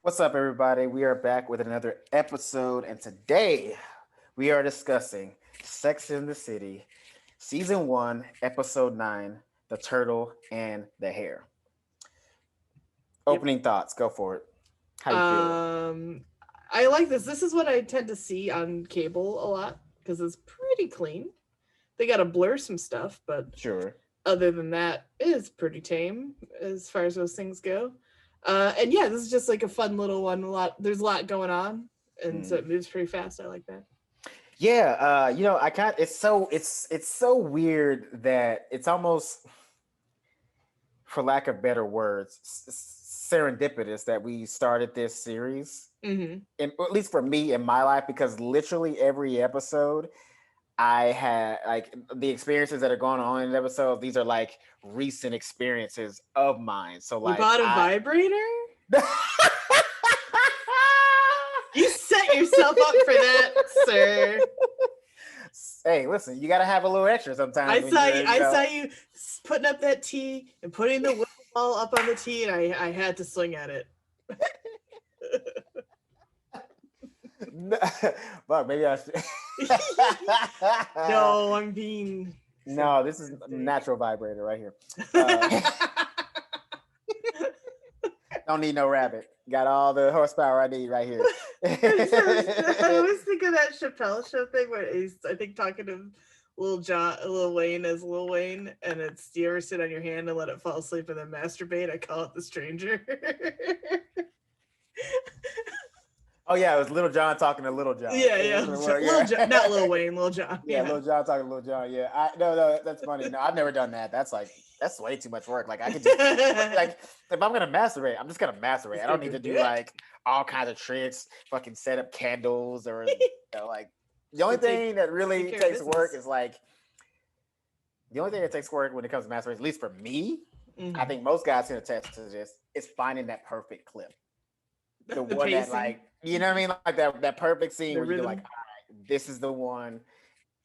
What's up, everybody? We are back with another episode, and today we are discussing Sex in the City, Season 1, Episode 9, The Turtle and the Hare. Yep. Opening thoughts, go for it. How you feeling? Um, I like this. This is what I tend to see on cable a lot because it's pretty clean. They got to blur some stuff, but Sure. other than that, it is pretty tame as far as those things go. And yeah, this is just like a fun little one. There's a lot going on, and so Mm. it moves pretty fast. I like that. Yeah, I can't. It's so weird that it's almost, for lack of better words, serendipitous that we started this series, Mm-hmm. and at least for me in my life, because literally every episode I had like the experiences that are going on in the episode. These are like recent experiences of mine. So You like bought a I. vibrator? You set yourself up for that, sir. Hey, listen, you got to have a little extra sometimes I when saw you're, you. I saw you putting up that tee and putting the ball up on the tee, and I had to swing at it. but maybe I should. No, I'm being No, this is a sarcastic. natural vibrator right here. Uh, don't need no rabbit. Got all the horsepower I need right here. I always think of that Chappelle show thing where he's, I think, talking to Lil Wayne as Lil Wayne, and it's, do you ever sit on your hand and let it fall asleep and then masturbate? I call it the stranger. Oh yeah, it was Little John talking to Little John. Yeah, That's yeah, what it was, Lil John, not Lil Wayne, Lil John. Yeah, Yeah. Little John talking to Little John. Yeah, no, that's funny. No, I've never done that. That's way too much work. Like I could just like if I'm gonna masturbate, I'm just gonna masturbate. Just I don't gonna need to do do it. like all kinds of tricks, fucking set up candles or like the only So thing that really take care of takes work business. is like the only thing that takes work when it comes to masturbation, at least for me, I Mm-hmm. think most guys can attest to this, is finding that perfect clip. The The one that pacing, like you know what I mean? Like that perfect scene the where you go like, rhythm. all right, this is the one.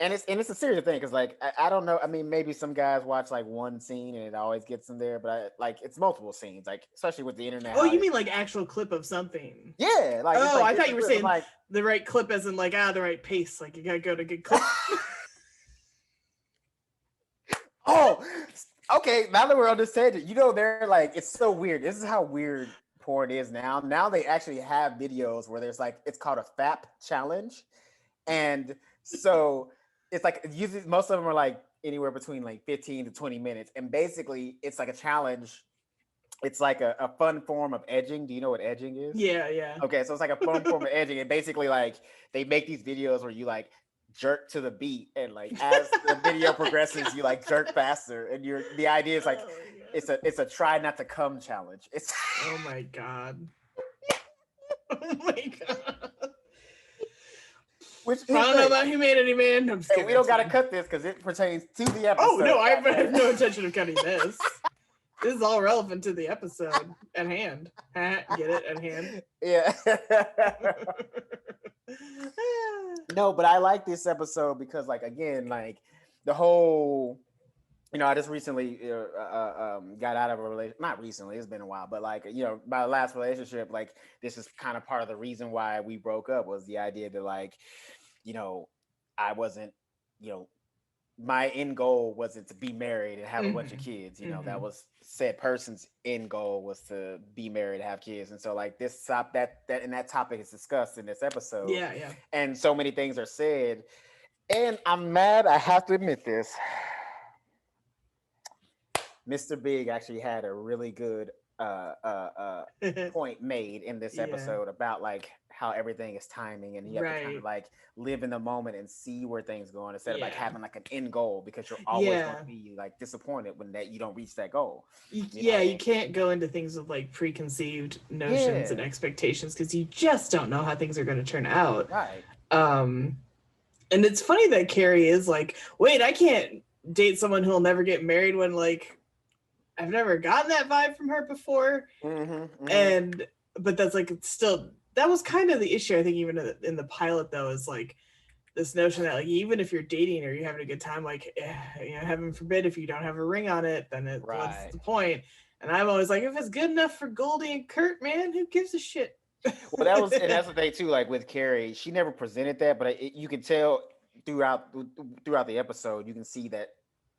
And it's a serious thing because like I don't know. I mean, maybe some guys watch like one scene and it always gets them there, but like it's multiple scenes, like especially with the internet Oh, how it you is mean like now. actual clip of something? Yeah, like it's Oh, like I thought you different were clips. I'm saying like, the right clip as in like the right pace. Like you gotta go to good clip. oh, okay. Now that we're on this tangent, they're like it's so weird. This is how weird porn is now. Now they actually have videos where there's like it's called a FAP challenge, and so it's like usually most of them are like anywhere between like 15 to 20 minutes, and basically it's like a challenge. It's like a fun form of edging. Do you know what edging is? Yeah, yeah. Okay, so it's like a fun form of edging, and basically like they make these videos where you like jerk to the beat, and like as the video Oh my progresses, you like jerk god. faster, and the idea is like Oh my god. it's a try not to come challenge. It's Oh my god. Oh my god. which I is don't know great. about humanity, man. I'm just And kidding. we don't It's got to fine. cut this because it pertains to the Oh episode. no, I God have damn no it. intention of cutting this. This is all relevant to the episode at hand. Get it at hand. Yeah. No, but I like this episode because, like, again, like the whole, I just recently got out of a relationship. Not recently, it's been a while, but like, my last relationship, like, this is kind of part of the reason why we broke up was the idea that, like, you know, I wasn't, you know, my end goal wasn't to be married and have a bunch of Mm-hmm. kids. That Mm-hmm. was said person's end goal was to be married, have kids, and so like that topic is discussed in this episode, Yeah, yeah. and so many things are said. And I'm mad. I have to admit this. Mr. Big actually had a really good point made in this Yeah. episode about like how everything is timing and you have to kind of Right. like live in the moment and see where things going instead of like Yeah. having like an end goal because you're always going to Yeah. be like disappointed when that you don't reach that goal. Yeah, you can't go into things with like preconceived notions and Yeah, expectations because you just don't know how things are going to turn out. right. Um, and it's funny that Carrie is like, wait, I can't date someone who'll never get married when like I've never gotten that vibe from her before. Mm-hmm. And but that's like it's still that was kind of the issue I think even in the pilot though is like this notion that like even if you're dating or you're having a good time, like heaven forbid if you don't have a ring on it, then what's Right. the point? And I'm always like, if it's good enough for Goldie and Kurt, man, who gives a shit? Well, that's the thing too. Like with Carrie, she never presented that, but you can tell throughout the episode, you can see that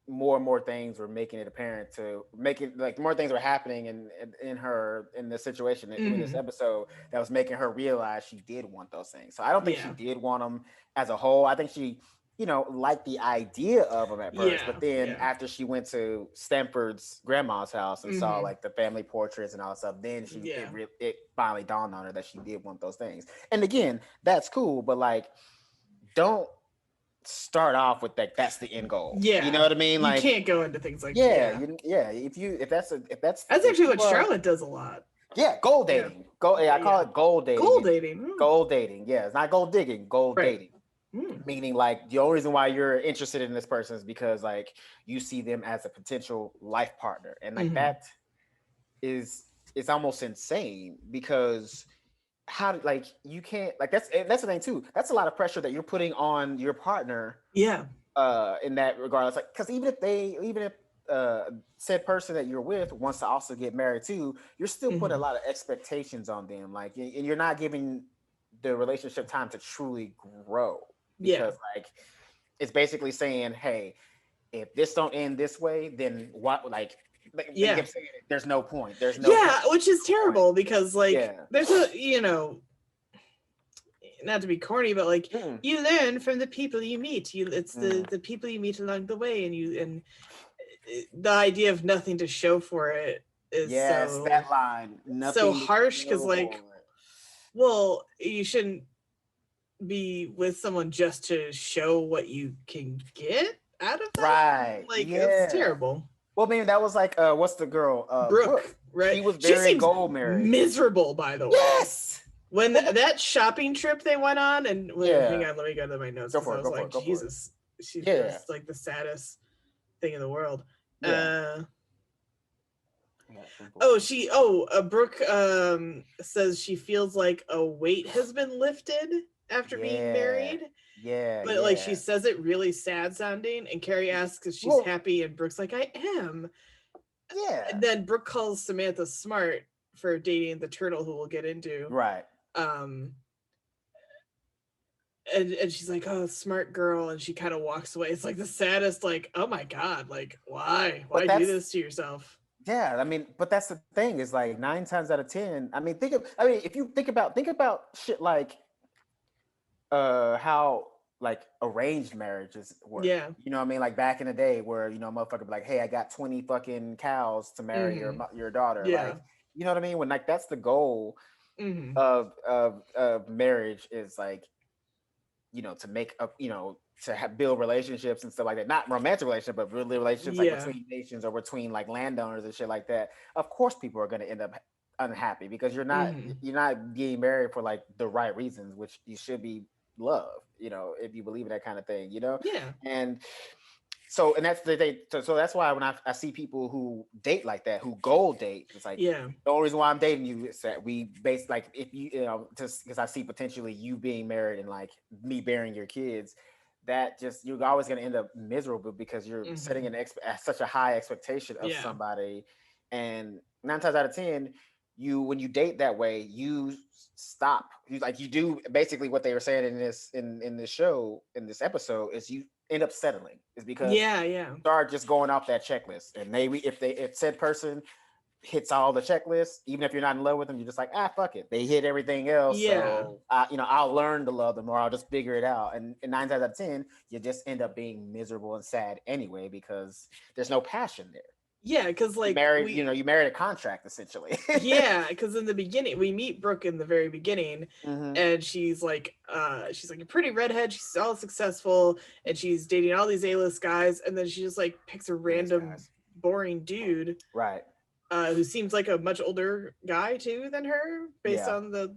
more and more things were making it apparent to make it like more things were happening in her in this situation in this episode that was making her realize she did want those things. So I don't think she did want them as a whole. I think she liked the idea of them at first, but then after she went to Stanford's grandma's house and saw like the family portraits and all that stuff, then it finally dawned on her that she did want those things. And again, that's cool, but like, don't start off with that's the end goal. You know what I mean? Like, you can't go into things like if that's actually what Charlotte does a lot. Gold dating. I call it gold dating. Gold dating. Gold dating. Yeah, it's not gold digging. Gold dating. Meaning like the only reason why you're interested in this person is because like you see them as a potential life partner, and like that is it's almost insane because you can't like that's the thing too. That's a lot of pressure that you're putting on your partner. In that regard, it's like because even if said person that you're with wants to also get married too, you're still putting a lot of expectations on them. Like, and you're not giving the relationship time to truly grow. Because like it's basically saying, hey, if this don't end this way, then what? Like there's no point. There's no point. Which is terrible because like there's a not to be corny, but like you learn from the people you meet. It's the people you meet along the way, and the idea of nothing to show for it is that line so harsh because like, well, you shouldn't be with someone just to show what you can get out of that. Right. Like it's terrible. Well, maybe that was like what's the girl? Brooke, right? She was very goal married. Miserable, by the way. Yes. When that shopping trip they went on, and hang on, let me go to my notes. I was like, Jesus, she's just like the saddest thing in the world. Brooke says she feels like a weight has been lifted after being married. But like she says it really sad sounding, and Carrie asks if she's happy, and Brooke's like, I am. And then Brooke calls Samantha smart for dating the turtle, who we'll get into. Right. And she's like, oh, smart girl, and she kind of walks away. It's like the saddest, like, oh my God, like why do this to yourself? I mean, but that's the thing, is like 9 times out of 10, I mean, if you think about shit like how like arranged marriages work. You know what I mean? Like back in the day where, motherfucker be like, hey, I got 20 fucking cows to marry your daughter. Like, you know what I mean? When like that's the goal of marriage, is like, to make up, to build relationships and stuff like that. Not romantic relationships, but really relationships like between nations or between like landowners and shit like that. Of course, people are going to end up unhappy because you're not getting married for like the right reasons, which you should be love, if you believe in that kind of thing, and that's the thing. So that's why when I see people who date like that, who gold date, it's like, the only reason why I'm dating you is that we base, like, if just because I see potentially you being married and like me bearing your kids, that just, you're always going to end up miserable because you're setting such a high expectation of somebody. And 9 times out of 10, when you date that way, you stop. You do basically what they were saying in this show, in this episode, is you end up settling. Is because you start just going off that checklist. And maybe if said person hits all the checklists, even if you're not in love with them, you're just like, fuck it. They hit everything else. So I'll learn to love them, or I'll just figure it out. And 9 times out of 10, you just end up being miserable and sad anyway because there's no passion there. Yeah, because like you married a contract essentially. Because in the beginning, we meet Brooke in the very beginning, and she's like a pretty redhead. She's all successful, and she's dating all these A-list guys, and then she just like picks a random boring dude, right? Who seems like a much older guy too than her, based on the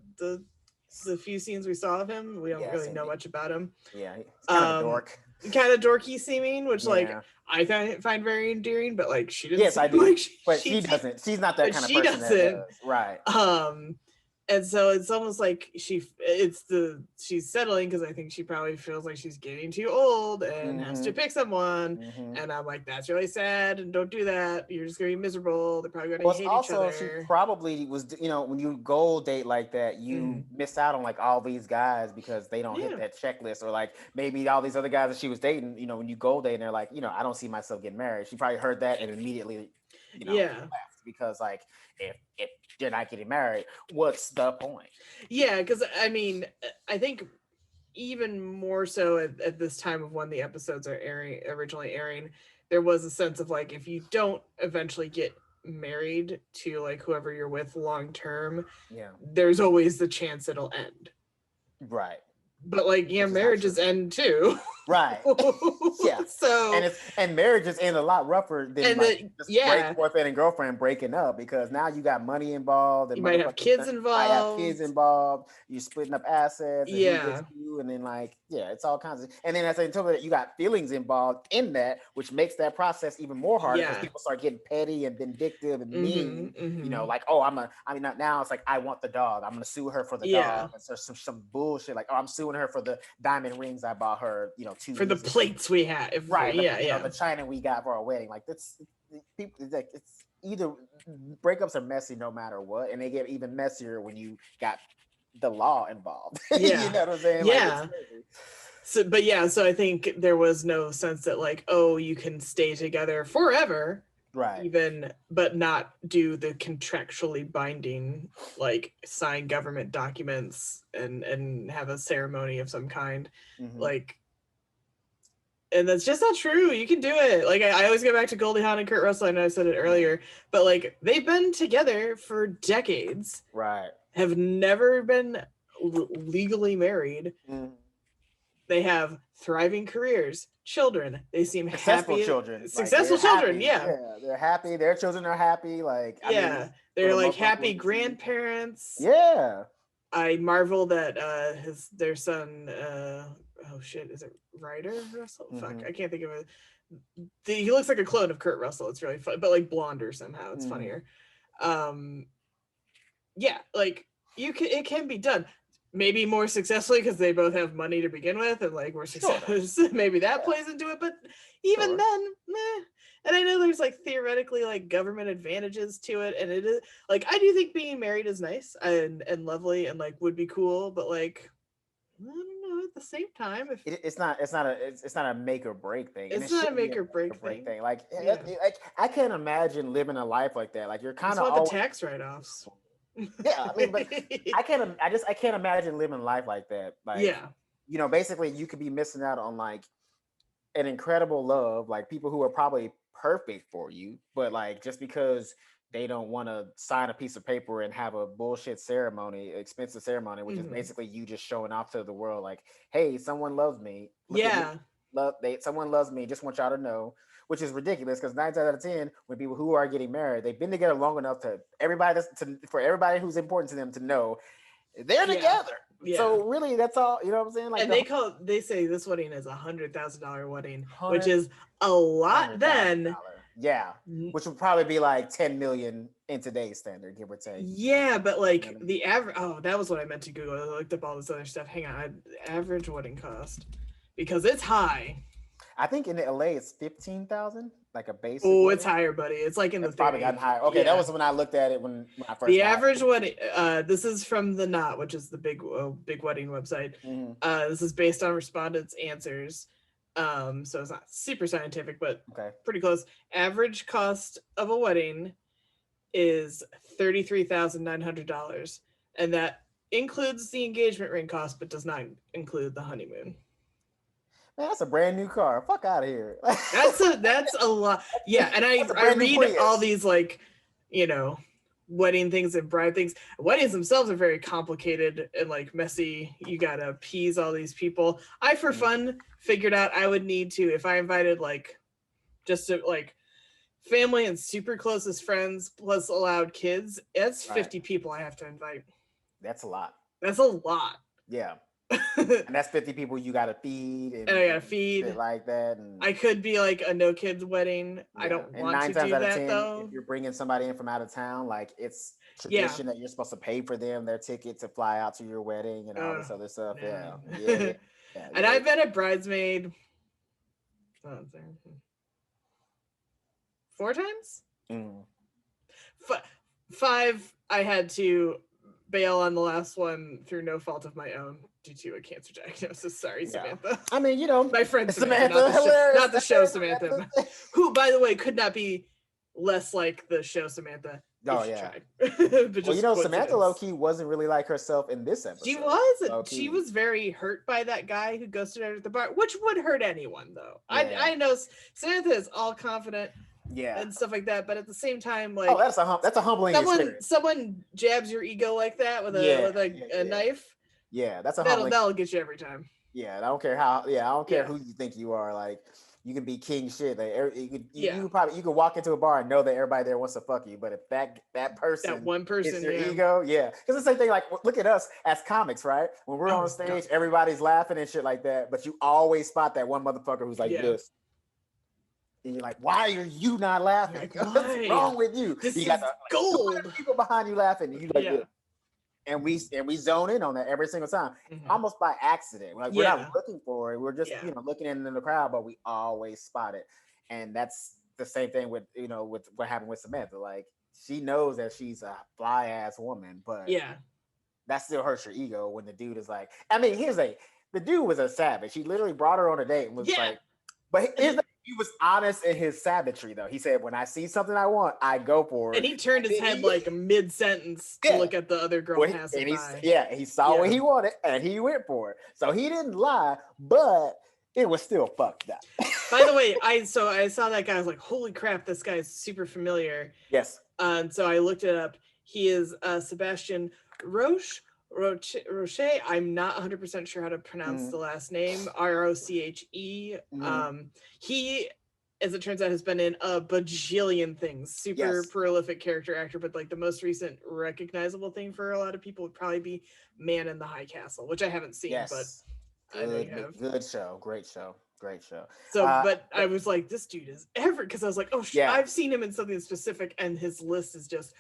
few scenes we saw of him. We don't really know much about him. Yeah, he's kind of a dork. Kind of dorky seeming, which like I find very endearing, but like she doesn't. Yes, I do. Like she doesn't. She's not that kind of person. She doesn't. Right. And so it's almost like she's settling because I think she probably feels like she's getting too old and has to pick someone. And I'm like, that's really sad, and don't do that. You're just gonna be miserable. They're probably gonna hate each other. She probably was, when you goal date like that, you miss out on like all these guys because they don't hit that checklist, or like maybe all these other guys that she was dating, when you goal date and they're like, I don't see myself getting married. She probably heard that and immediately, left, because like if you're not getting married, what's the point? Yeah, because I mean, I think even more so at this time of when the episodes are originally airing, there was a sense of like, if you don't eventually get married to like whoever you're with long term, there's always the chance it'll end. Right. But like, marriages end too. Right. Yeah. So and marriages end a lot rougher than boyfriend and girlfriend breaking up, because now you got money involved. You might have kids involved. You're splitting up assets. And then like, it's all kinds of. And then as I told you, you got feelings involved in that, which makes that process even more harder because people start getting petty and vindictive and mean. Like, now it's like, I want the dog. I'm gonna sue her for the dog. And so some bullshit like, I'm suing her for the diamond rings I bought her, for the plates we have, the china we got for our wedding. Like, that's people. It's either breakups are messy no matter what, and they get even messier when you got the law involved. You know what I'm saying? Yeah. So I think there was no sense that like, oh, you can stay together forever. Right. Even, but not do the contractually binding, like sign government documents and have a ceremony of some kind. Like, and that's just not true. You can do it. Like, I always go back to Goldie Hawn and Kurt Russell. I know I said it earlier, but like, they've been together for decades. Right. Have never been legally married. They have thriving careers, children. They seem successful happy. Children. Successful children, yeah. They're happy. Their children are happy. Like, they're like happy grandparents. Yeah. I marvel that their son, is it Ryder Russell? Fuck, I can't think of it. He looks like a clone of Kurt Russell. It's really fun, but like blonder somehow. It's funnier. Like it can be done. Maybe more successfully because they both have money to begin with, and like we're successful. Maybe that plays into it, but even then, meh. And I know there's like theoretically like government advantages to it, and it is like, I do think being married is nice and lovely and like would be cool, but like, I don't know, at the same time, if it's not a make or break thing. It's not a make or break thing. Like, I can't imagine living a life like that. Like, you're kind of the tax write-offs. Yeah, I mean, but I can't imagine living life like that. Like, basically you could be missing out on like an incredible love, like people who are probably perfect for you, but like just because they don't want to sign a piece of paper and have a bullshit ceremony, expensive ceremony, which is basically you just showing off to the world, like, hey, someone loves me. Someone loves me. Just want y'all to know. Which is ridiculous because 9 times out of 10, when people who are getting married, they've been together long enough for everybody who's important to them to know they're together. Yeah. So really, that's all. You know what I'm saying? Like, and they say this wedding is $100,000 wedding, which is a lot then. Yeah, which would probably be like 10 million in today's standard, give or take. Yeah, but like the average. Oh, that was what I meant to Google. I looked up all this other stuff. Hang on, average wedding cost, because it's high. I think in LA it's 15,000, like a basic. Oh, it's higher, buddy. It's like in the 30s. Probably gotten higher. Okay, that was when I looked at it when I first. The average wedding. This is from the Knot, which is the big wedding website. This is based on respondents' answers. So it's not super scientific, but pretty close. Average cost of a wedding is $33,900, and that includes the engagement ring cost, but does not include the honeymoon. Man, that's a brand new car. Fuck out of here. That's a lot. Yeah, and I read all these like, wedding things and bride things. Weddings themselves are very complicated and like messy. You gotta appease all these people. I, for fun, figured out I would need to, if I invited like just to, like family and super closest friends plus allowed kids, it's 50 people I have to invite. That's a lot. That's a lot. Yeah. And that's 50 people you gotta feed and I gotta feed shit like that. And I could be like a no kids wedding. I don't and want nine to times do out of that 10, though. if you're bringing somebody in from out of town, like it's Yeah. tradition that you're supposed to pay for them their ticket to fly out to your wedding and all this other stuff. Yeah, And I've been a bridesmaid 4 times. Mm. 5 I had to bail on the last one through no fault of my own due to a cancer diagnosis. Sorry, Samantha. I mean, you know, my friend Samantha, not the show Samantha, who, by the way, could not be less like the show Samantha. Oh yeah. But well, you know, Samantha low-key wasn't really like herself in this episode. She was very hurt by that guy who ghosted her at the bar, which would hurt anyone though. Yeah. I know Samantha is all confident. Yeah, and stuff like that, but at the same time, like, that's a humbling experience. Someone jabs your ego like that with a knife. Yeah, that's that'll get you every time. Yeah, I don't care how. Yeah, I don't care who you think you are. Like, you can be king shit. Like, you could walk into a bar and know that everybody there wants to fuck you, but if that person, that one person, is your ego, because it's the same thing. Like, look at us as comics, right? When we're on stage, everybody's laughing and shit like that, but you always spot that one motherfucker who's like this. And you're like, why are you not laughing? Like, what's wrong with you? This you got gold. People behind you laughing, and you like this. And we zone in on that every single time, almost by accident. Like we're not looking for it. We're just looking in the crowd, but we always spot it. And that's the same thing with with what happened with Samantha. Like she knows that she's a fly ass woman, but that still hurts your ego when the dude is like. I mean, the dude was a savage. He literally brought her on a date and was like, but he was honest in his savagery, though. He said, when I see something I want, I go for it. And he turned his head like mid-sentence to look at the other girl passing by. He saw what he wanted, and he went for it. So he didn't lie, but it was still fucked up. By the way, I saw that guy. I was like, holy crap, this guy is super familiar. Yes. So I looked it up. He is Sebastian Roche. I'm not 100% sure how to pronounce the last name. Roche. He, as it turns out, has been in a bajillion things. Super prolific character actor, but like the most recent recognizable thing for a lot of people would probably be Man in the High Castle, which I haven't seen, but I know you have. Good show, great show. So, but I was like, this dude is because I was like, I've seen him in something specific, and his list is just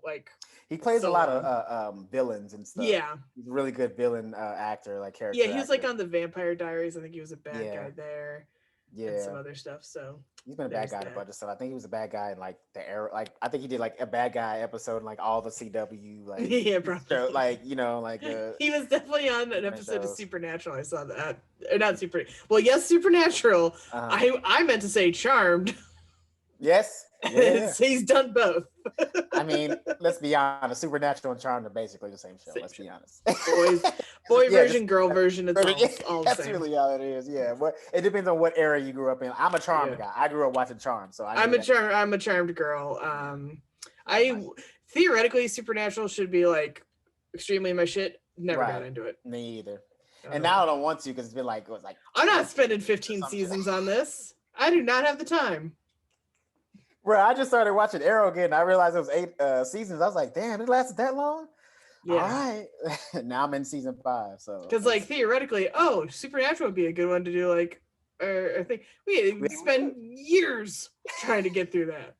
like. He plays a lot of villains and stuff. Yeah, he's a really good villain actor, like character. Yeah, he was like on the Vampire Diaries. I think he was a bad guy there. Yeah, and some other stuff. So he's been a bad guy in a bunch of stuff. I think he was a bad guy in like the era. Like I think he did like a bad guy episode in like all the CW. Like bro. Show, like like he was definitely on an episode of Supernatural. I saw that. Or not Supernatural. I meant to say Charmed. Yes. Yeah. He's done both. I mean, let's be honest. Supernatural and Charmed are basically the same show. Let's be honest. Boy version, girl version. It's all the same. That's really how it is. Yeah, but it depends on what era you grew up in. I'm a Charmed guy. I grew up watching Charmed, so I'm a Charmed girl. I theoretically Supernatural should be like extremely my shit. Never got into it. Me either. And now I don't want to because it's been like I'm not spending 15 seasons on this. I do not have the time. Bro, I just started watching Arrow again. I realized it was 8 seasons. I was like, damn, it lasted that long? Yeah. All right. Now I'm in season 5. So because like theoretically, Supernatural would be a good one to do. Like, I think we spend years trying to get through that.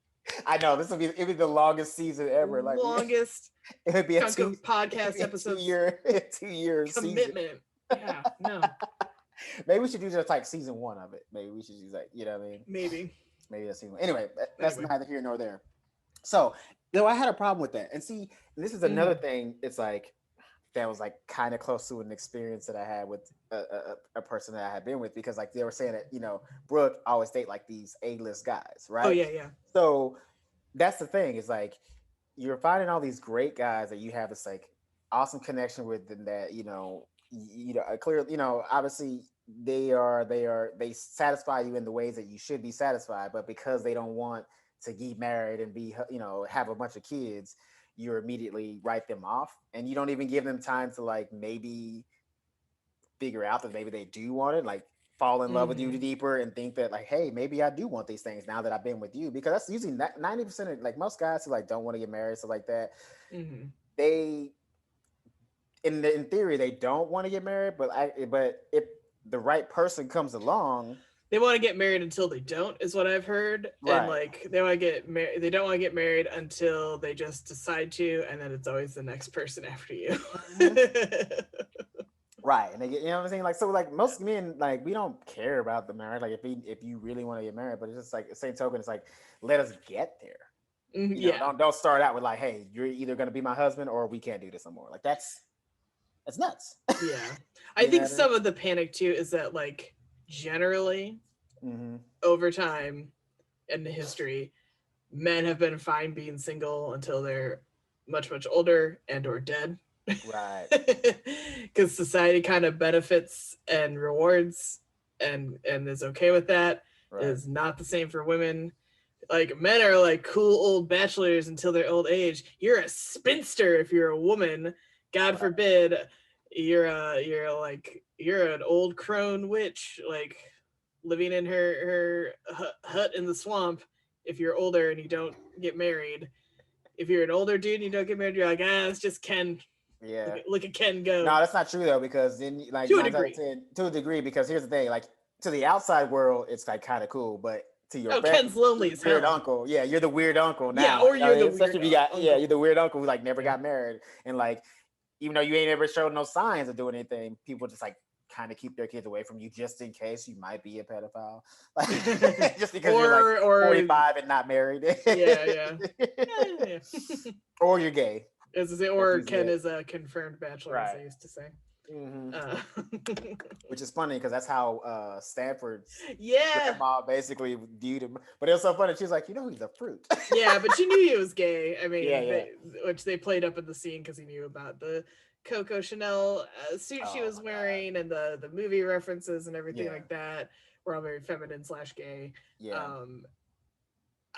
I know it'd be the longest season ever. Like longest. It would be a podcast episode. 2 years commitment. Season. Yeah. No. Maybe we should do just like season 1 of it. Maybe we should use like what I mean. Maybe that's season 1. Anyway, that's neither here nor there. So, I had a problem with that. And see, this is another thing. It's like that was like kind of close to an experience that I had with a person that I had been with because like they were saying that Brooke always date like these A-list guys, right? Oh yeah. So that's the thing. Is like you're finding all these great guys that you have this like awesome connection with, and that clearly obviously. They satisfy you in the ways that you should be satisfied, but because they don't want to get married and be have a bunch of kids, you immediately write them off, and you don't even give them time to like maybe figure out that maybe they do want it, like fall in love with you deeper and think that like, hey, maybe I do want these things now that I've been with you, because that's usually 90% of like most guys who like don't want to get married, so like that in theory they don't want to get married, but if the right person comes along, they want to get married until they don't, is what I've heard. And right. like they want to get married, they don't want to get married until they just decide to, and then it's always the next person after you. Mhm. Right, and they get, you know what I'm saying, like, so like most men, like, we don't care about the marriage, like if you really want to get married, but it's just like the same token, it's like, let us get there. Yeah, Don't start out with like, hey, you're either gonna be my husband or we can't do this no more. Like that's nuts. yeah. I You know think what I mean? some of the panic too is that like generally Mm-hmm. over time in the history, men have been fine being single until they're much much older and or dead. Right. Because society kind of benefits and rewards and is okay with that. It Right. is not the same for women. Like men are like cool old bachelors until their old age. You're a spinster if you're a woman. God Right. forbid you're an old crone witch like living in her hut in the swamp. If you're older and you don't get married, if you're an older dude and you don't get married, you're like, it's just Ken. Yeah. Look at Ken No, go. that's not true though, because then like To a 9 times out of degree. 10, to a degree, because here's the thing, like to the outside world, it's like kind of cool, but to your Oh, family, Ken's lonely you're the as weird hell. uncle. Yeah, you're the weird uncle Yeah, now. or You know what you're I the mean? weird Especially if you got, yeah, you're uncle. the weird uncle who like never Yeah. got married, and like even though you ain't ever showed no signs of doing anything, people just like kind of keep their kids away from you just in case you might be a pedophile, like just because you're like or 45 and not married. yeah. Yeah. Or you're gay. That's Or usually Ken it. is a confirmed bachelor, as Right. they used to say. Hmm. Uh, Which is funny because that's how Stanford's yeah, grandma basically viewed him. But it was so funny. She was like, he's a fruit. yeah, but she knew he was gay. I Yeah, mean, yeah. which they played up in the scene because he knew about the Coco Chanel suit she Oh was my god. wearing and the movie references and everything Yeah, like that were all very feminine / gay. yeah, Um,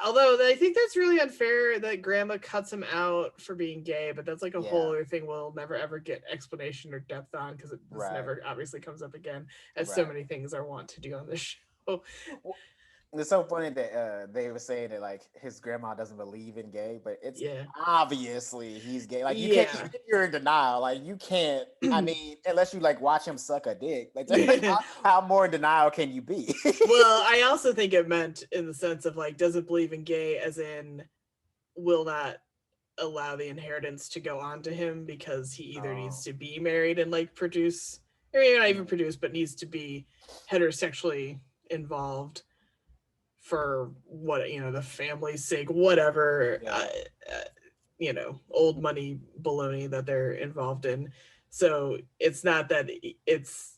Although I think that's really unfair that grandma cuts him out for being gay, but that's like a whole yeah. other thing we'll never ever get explanation or depth on because this Right, never obviously comes up again, as so right. many things are want to do on this show. Well, it's so funny that they were saying that like his grandma doesn't believe in gay, but it's Yeah. obviously he's gay. Like you can't, Yeah. even if you're in denial, like you can't. I mean, unless you like watch him suck a dick, like, Yeah. how more in denial can you be? Well, I also think it meant in the sense of like doesn't believe in gay as in will not allow the inheritance to go on to him because he either Oh, needs to be married and like produce or maybe not even mm, produce, but needs to be heterosexually involved for what the family's sake, whatever yeah, old money baloney that they're involved in. So it's not that it's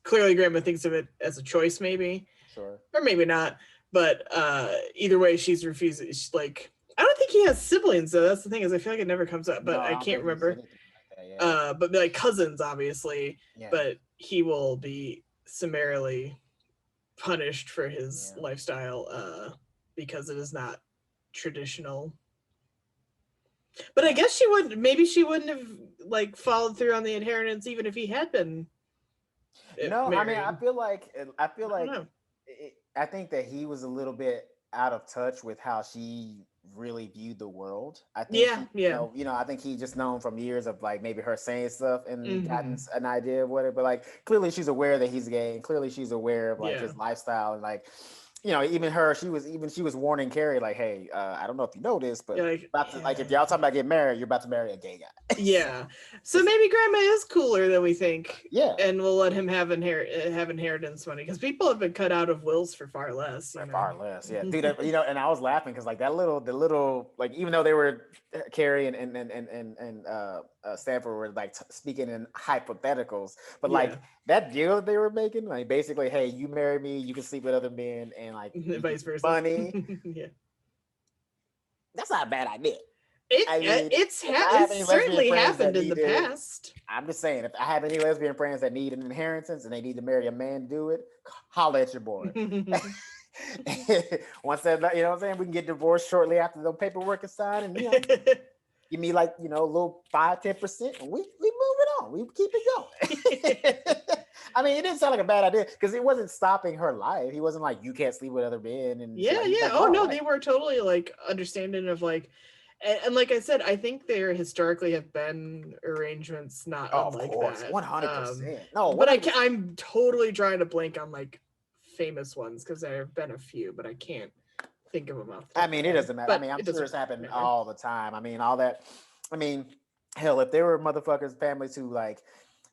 clearly grandma thinks of it as a choice, maybe, sure. or maybe not. But either way, she's refusing. She's like, I don't think he has siblings though. That's the thing is, I feel like it never comes up, No, but I I don't can't think he said remember. anything like that. Yeah, But like cousins, obviously, yeah, but he will be summarily punished for his yeah. lifestyle because it is not traditional. But I Right. guess maybe she wouldn't have like followed through on the inheritance even if he had been No, I mean, married. I feel I don't like know. I think that he was a little bit out of touch with how she really viewed the world. I think Yeah, yeah. I think he just known from years of like maybe her saying stuff and gotten Hmm. an idea of what it. But like clearly she's aware that he's gay, and clearly she's aware of like Yeah. his lifestyle and like even she was warning Carrie like, hey, I don't know if you know this, but Yeah, like, about to like yeah. if y'all talking about getting married, you're about to marry a gay guy. So Yeah. So just maybe grandma is cooler than we think. yeah. And we'll let him have inheritance money because people have been cut out of wills for far less, By far less, yeah, dude. And I was laughing because like the little, like even though they were Carrie and Stanford were like speaking in hypotheticals, but Yeah. like that deal that they were making, like basically, hey, you marry me, you can sleep with other men, and like you give Vice me versa. money. Yeah. That's not a bad idea. It I mean, if I have it's any lesbian certainly friends that happened in need the to, past. I'm just saying, if I have any lesbian friends that need an inheritance and they need to marry a man to do it, holla at your boy. Once that, what I'm saying, we can get divorced shortly after the paperwork is signed, and give me like a little 5-10%, and we move it on. We keep it going. I mean, it didn't sound like a bad idea because it wasn't stopping her life. He wasn't like you can't sleep with other men and shit. Yeah, Like, he's yeah. like, Oh no, no, like they were totally like understanding of like And like I said, I think there historically have been arrangements not Oh, of unlike course, that. 100%. No, But 100%. I'm totally drawing a blank on like famous ones because there have been a few, but I can't think of them off the I top of mean, my it head. doesn't matter. I But mean, I'm it sure doesn't it's happened matter. all the time. I mean, all that. I mean, hell, if there were motherfuckers, families who like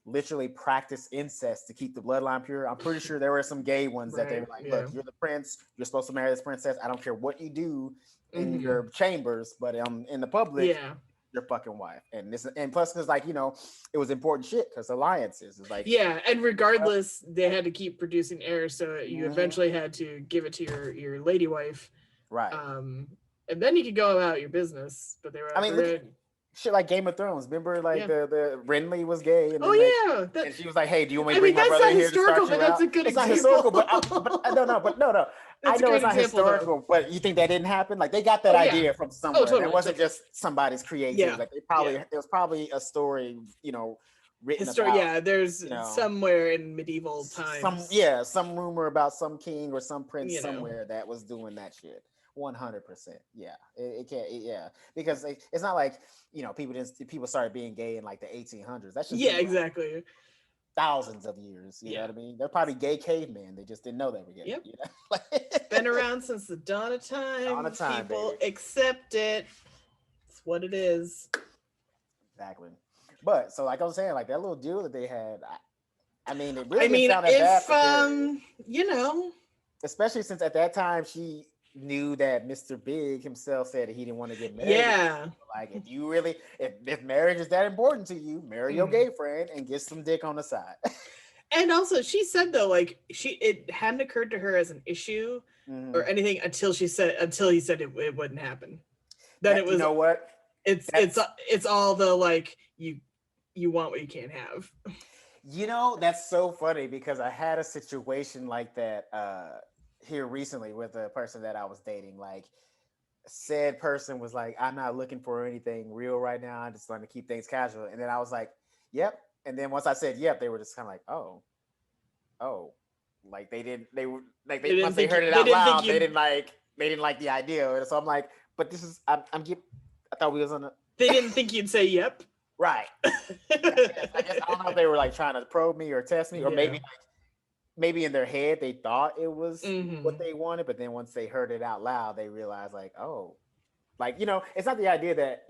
literally practice incest to keep the bloodline pure, I'm pretty sure there were some gay ones that they Right. were like, Yeah. look, you're the prince. You're supposed to marry this princess. I don't care what you do in Mhm. your chambers, but in the public, Yeah. your fucking wife. And plus, because like it was important shit because alliances is like, Yeah, and regardless, they had to keep producing heirs, so you mhm, eventually had to give it to your lady wife. right. And then you could go about your business. But they were I like, mean, we're look at gonna, shit like Game of Thrones. Remember, like yeah. the Renly was gay, and then like, Oh yeah, that and she was like, "Hey, do you want me I to bring mean my that's brother not in here to historical, start but you that's out?" a good It's not example. historical, no. I It's a know great it's not example, though. historical, but you think that didn't happen? Like they got that Oh yeah. idea from Oh somewhere. That totally, wasn't totally. just somebody's creativity. Yeah. Like Yeah. it was probably a story, written History. about, Yeah, there's you know, somewhere in medieval times. some rumor about some king or some prince You know. somewhere that was doing that shit. 100%. Yeah, it can't. Yeah, because it's not like people started being gay in like the 1800s. That shit's been Yeah, around exactly. thousands of years. You know Yeah. what I mean? They're probably gay cavemen. They just didn't know they were gay. Yep. You know, Been around since the dawn of on a time. time, People baby. accept it. It's what it is. Exactly. But so, like I was saying, like that little deal that they had. I mean, it I really didn't mean, sound that bad if for Carrie, you know, especially since at that time she knew that Mr. Big himself said that he didn't want to get married again. yeah. Like, if you really, if marriage is that important to you, marry your Mhm. gay friend and get some dick on the side. And also, she said though, like it hadn't occurred to her as an issue or Mhm. anything until he said it wouldn't happen. Then it That, you was know what? it's it's That's it's all the like you want what you can't have. that's so funny because I had a situation like that here recently with a person that I was dating. Like, said person was like, "I'm not looking for anything real right now. I'm just trying to keep things casual." And then I was like, "Yep." And then once I said "yep," they were just kind of like, "Oh," like they didn't. They were like They didn't once they think heard it they out didn't think loud, you'd they didn't like the idea. And so I'm like, "But this is I'm get. I thought we was on a they didn't think you'd say yep. right." I guess I don't know if they were like trying to probe me or test me, or Yeah. maybe in their head they thought it was what Hmm. they wanted, but then once they heard it out loud, they realized like, oh, like it's not the idea that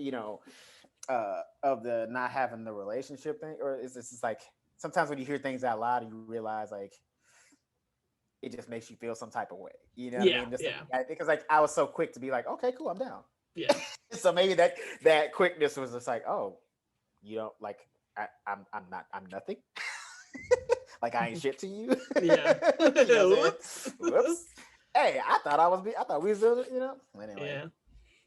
of the not having the relationship thing, or it's just like sometimes when you hear things out loud, you realize like it just makes you feel some type of way. You know what I Yeah, mean? Just yeah, because like I was so quick to be like, okay, cool, I'm down. yeah. So maybe that quickness was just like, oh, you don't like I'm nothing. Like I ain't shit to you. Yeah. You know what I'm Whoops. saying? Whoops. Hey, I thought we was doing it. Anyway. Yeah.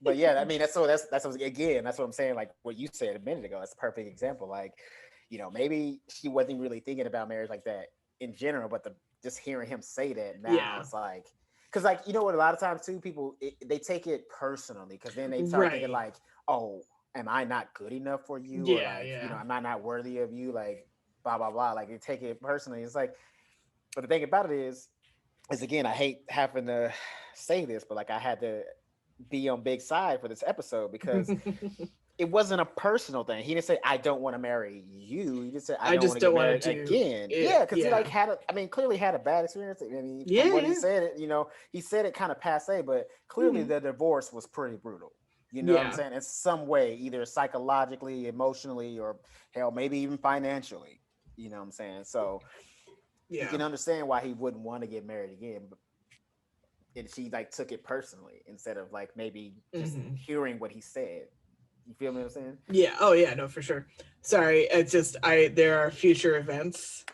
But yeah, I mean that's again, that's what I'm saying. Like what you said a minute ago, that's a perfect example. Like, maybe she wasn't really thinking about marriage like that in general, but just hearing him say that now, Yeah. it's like, because like what, a lot of times too, people they take it personally because then they start thinking Right. like, oh, am I not good enough for you, or Yeah, like yeah. am I not worthy of you, like blah blah blah. Like they take it personally. It's like, but the thing about it is again, I hate having to say this, but like I had to be on Big side for this episode because it wasn't a personal thing. He didn't say I don't want to marry you. He just said I I don't want just to get don't want married to do again. it. Yeah, because he like Yeah. clearly had a bad experience. I mean, from Yeah, what he yeah. said, he said it kind of passe, but clearly Hmm. the divorce was pretty brutal. You know what I'm Yeah. saying? In some way, either psychologically, emotionally, or hell, maybe even financially. You know what I'm saying? So you Yeah. can understand why he wouldn't want to get married again. But and she like took it personally instead of like maybe just Hmm. hearing what he said. You feel me? What I'm saying? Yeah. Oh yeah, no, for sure. Sorry. It's just there are future events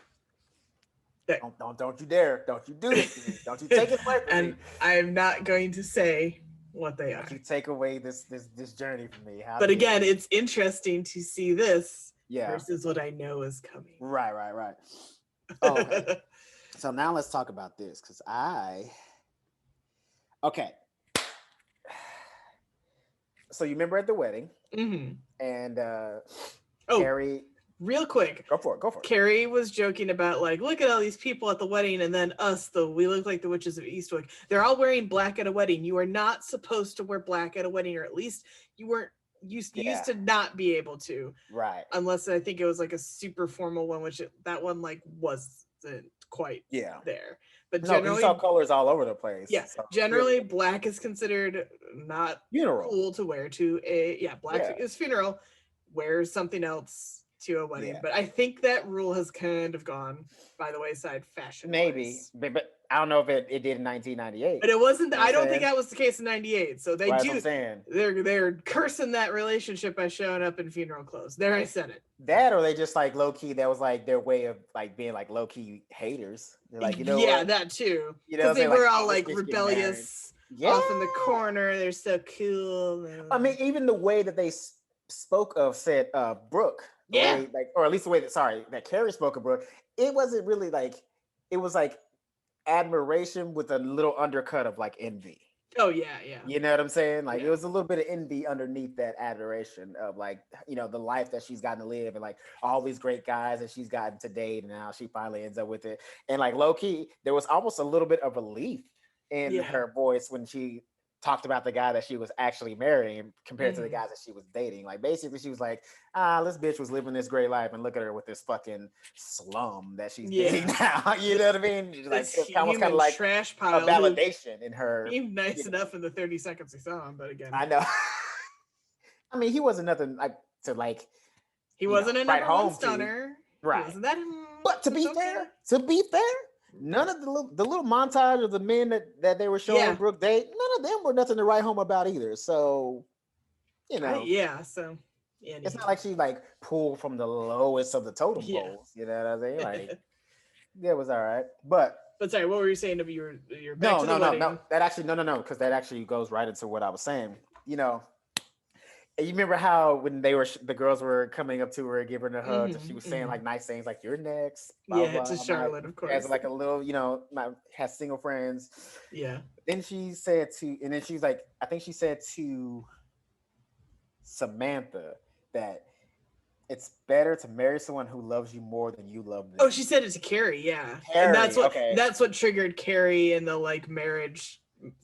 that Don't you dare! Don't you do this to me! Don't you take it away from me! and I'm not going to say what they Don't you are. take away this journey from me? How But dare again, you? it's interesting to see this Yeah. versus what I know is coming. Right. Oh, okay. So now let's talk about this because okay. So you remember at the wedding Hmm. and Oh, Carrie Real quick. Go for it. Carrie was joking about like, look at all these people at the wedding, and then us, we look like the witches of Eastwick. They're all wearing black at a wedding. You are not supposed to wear black at a wedding, or at least you weren't used to not be able to. Right. Unless I think it was like a super formal one, which that one like wasn't quite there. But generally, you saw colors all over the place. Yeah, so generally black is considered not funeral cool to wear to a black is funeral. Wear something else to a wedding, but I think that rule has kind of gone by the wayside fashion. Maybe, but I don't know if it did in 1998. But it wasn't. I don't think that was the case in '98. So they do. They're cursing that relationship by showing up in funeral clothes. There, I said it. That, or they just like low key. That was like their way of like being like low key haters. They're like, you know, what? That too. Because they were all like rebellious, off in the corner. They're so cool. I mean, even the way that they spoke of said Brooke. Way, like, or at least the way that Carrie spoke of Brooke, it wasn't really like, it was like admiration with a little undercut of like envy. Oh yeah. You know what I'm saying? Like it was a little bit of envy underneath that adoration of like, you know, the life that she's gotten to live and like all these great guys that she's gotten to date, and now she finally ends up with it. And like low key, there was almost a little bit of relief in her voice when she talked about the guy that she was actually marrying compared to the guys that she was dating. Like basically she was like, this bitch was living this great life and look at her with this fucking slum that she's dating now. You know what I mean? Like it's almost kind of like trash pile a validation in her. He nice enough in the 30 seconds we saw him, but again. I know. I mean, he wasn't nothing like to like. He wasn't a number one stunner. Right. Wasn't that but to be fair, none of the little montage of the men that they were showing Brooke date, none of them were nothing to write home about either. So, you know, it's not like she like pulled from the lowest of the totem poles. You know what I mean? Like, it was all right. But sorry, what were you saying? Your no. That actually no, because that actually goes right into what I was saying. You know. You remember how when the girls were coming up to her, giving her a hug, and she was saying like nice things, like "You're next." Blah, blah, to Charlotte, of course. As like a little, you know, has single friends. Yeah. Then she said and then she's like, I think she said to Samantha that it's better to marry someone who loves you more than you love them. Oh, she said it to Carrie, yeah. Carrie, and that's what triggered Carrie and the like marriage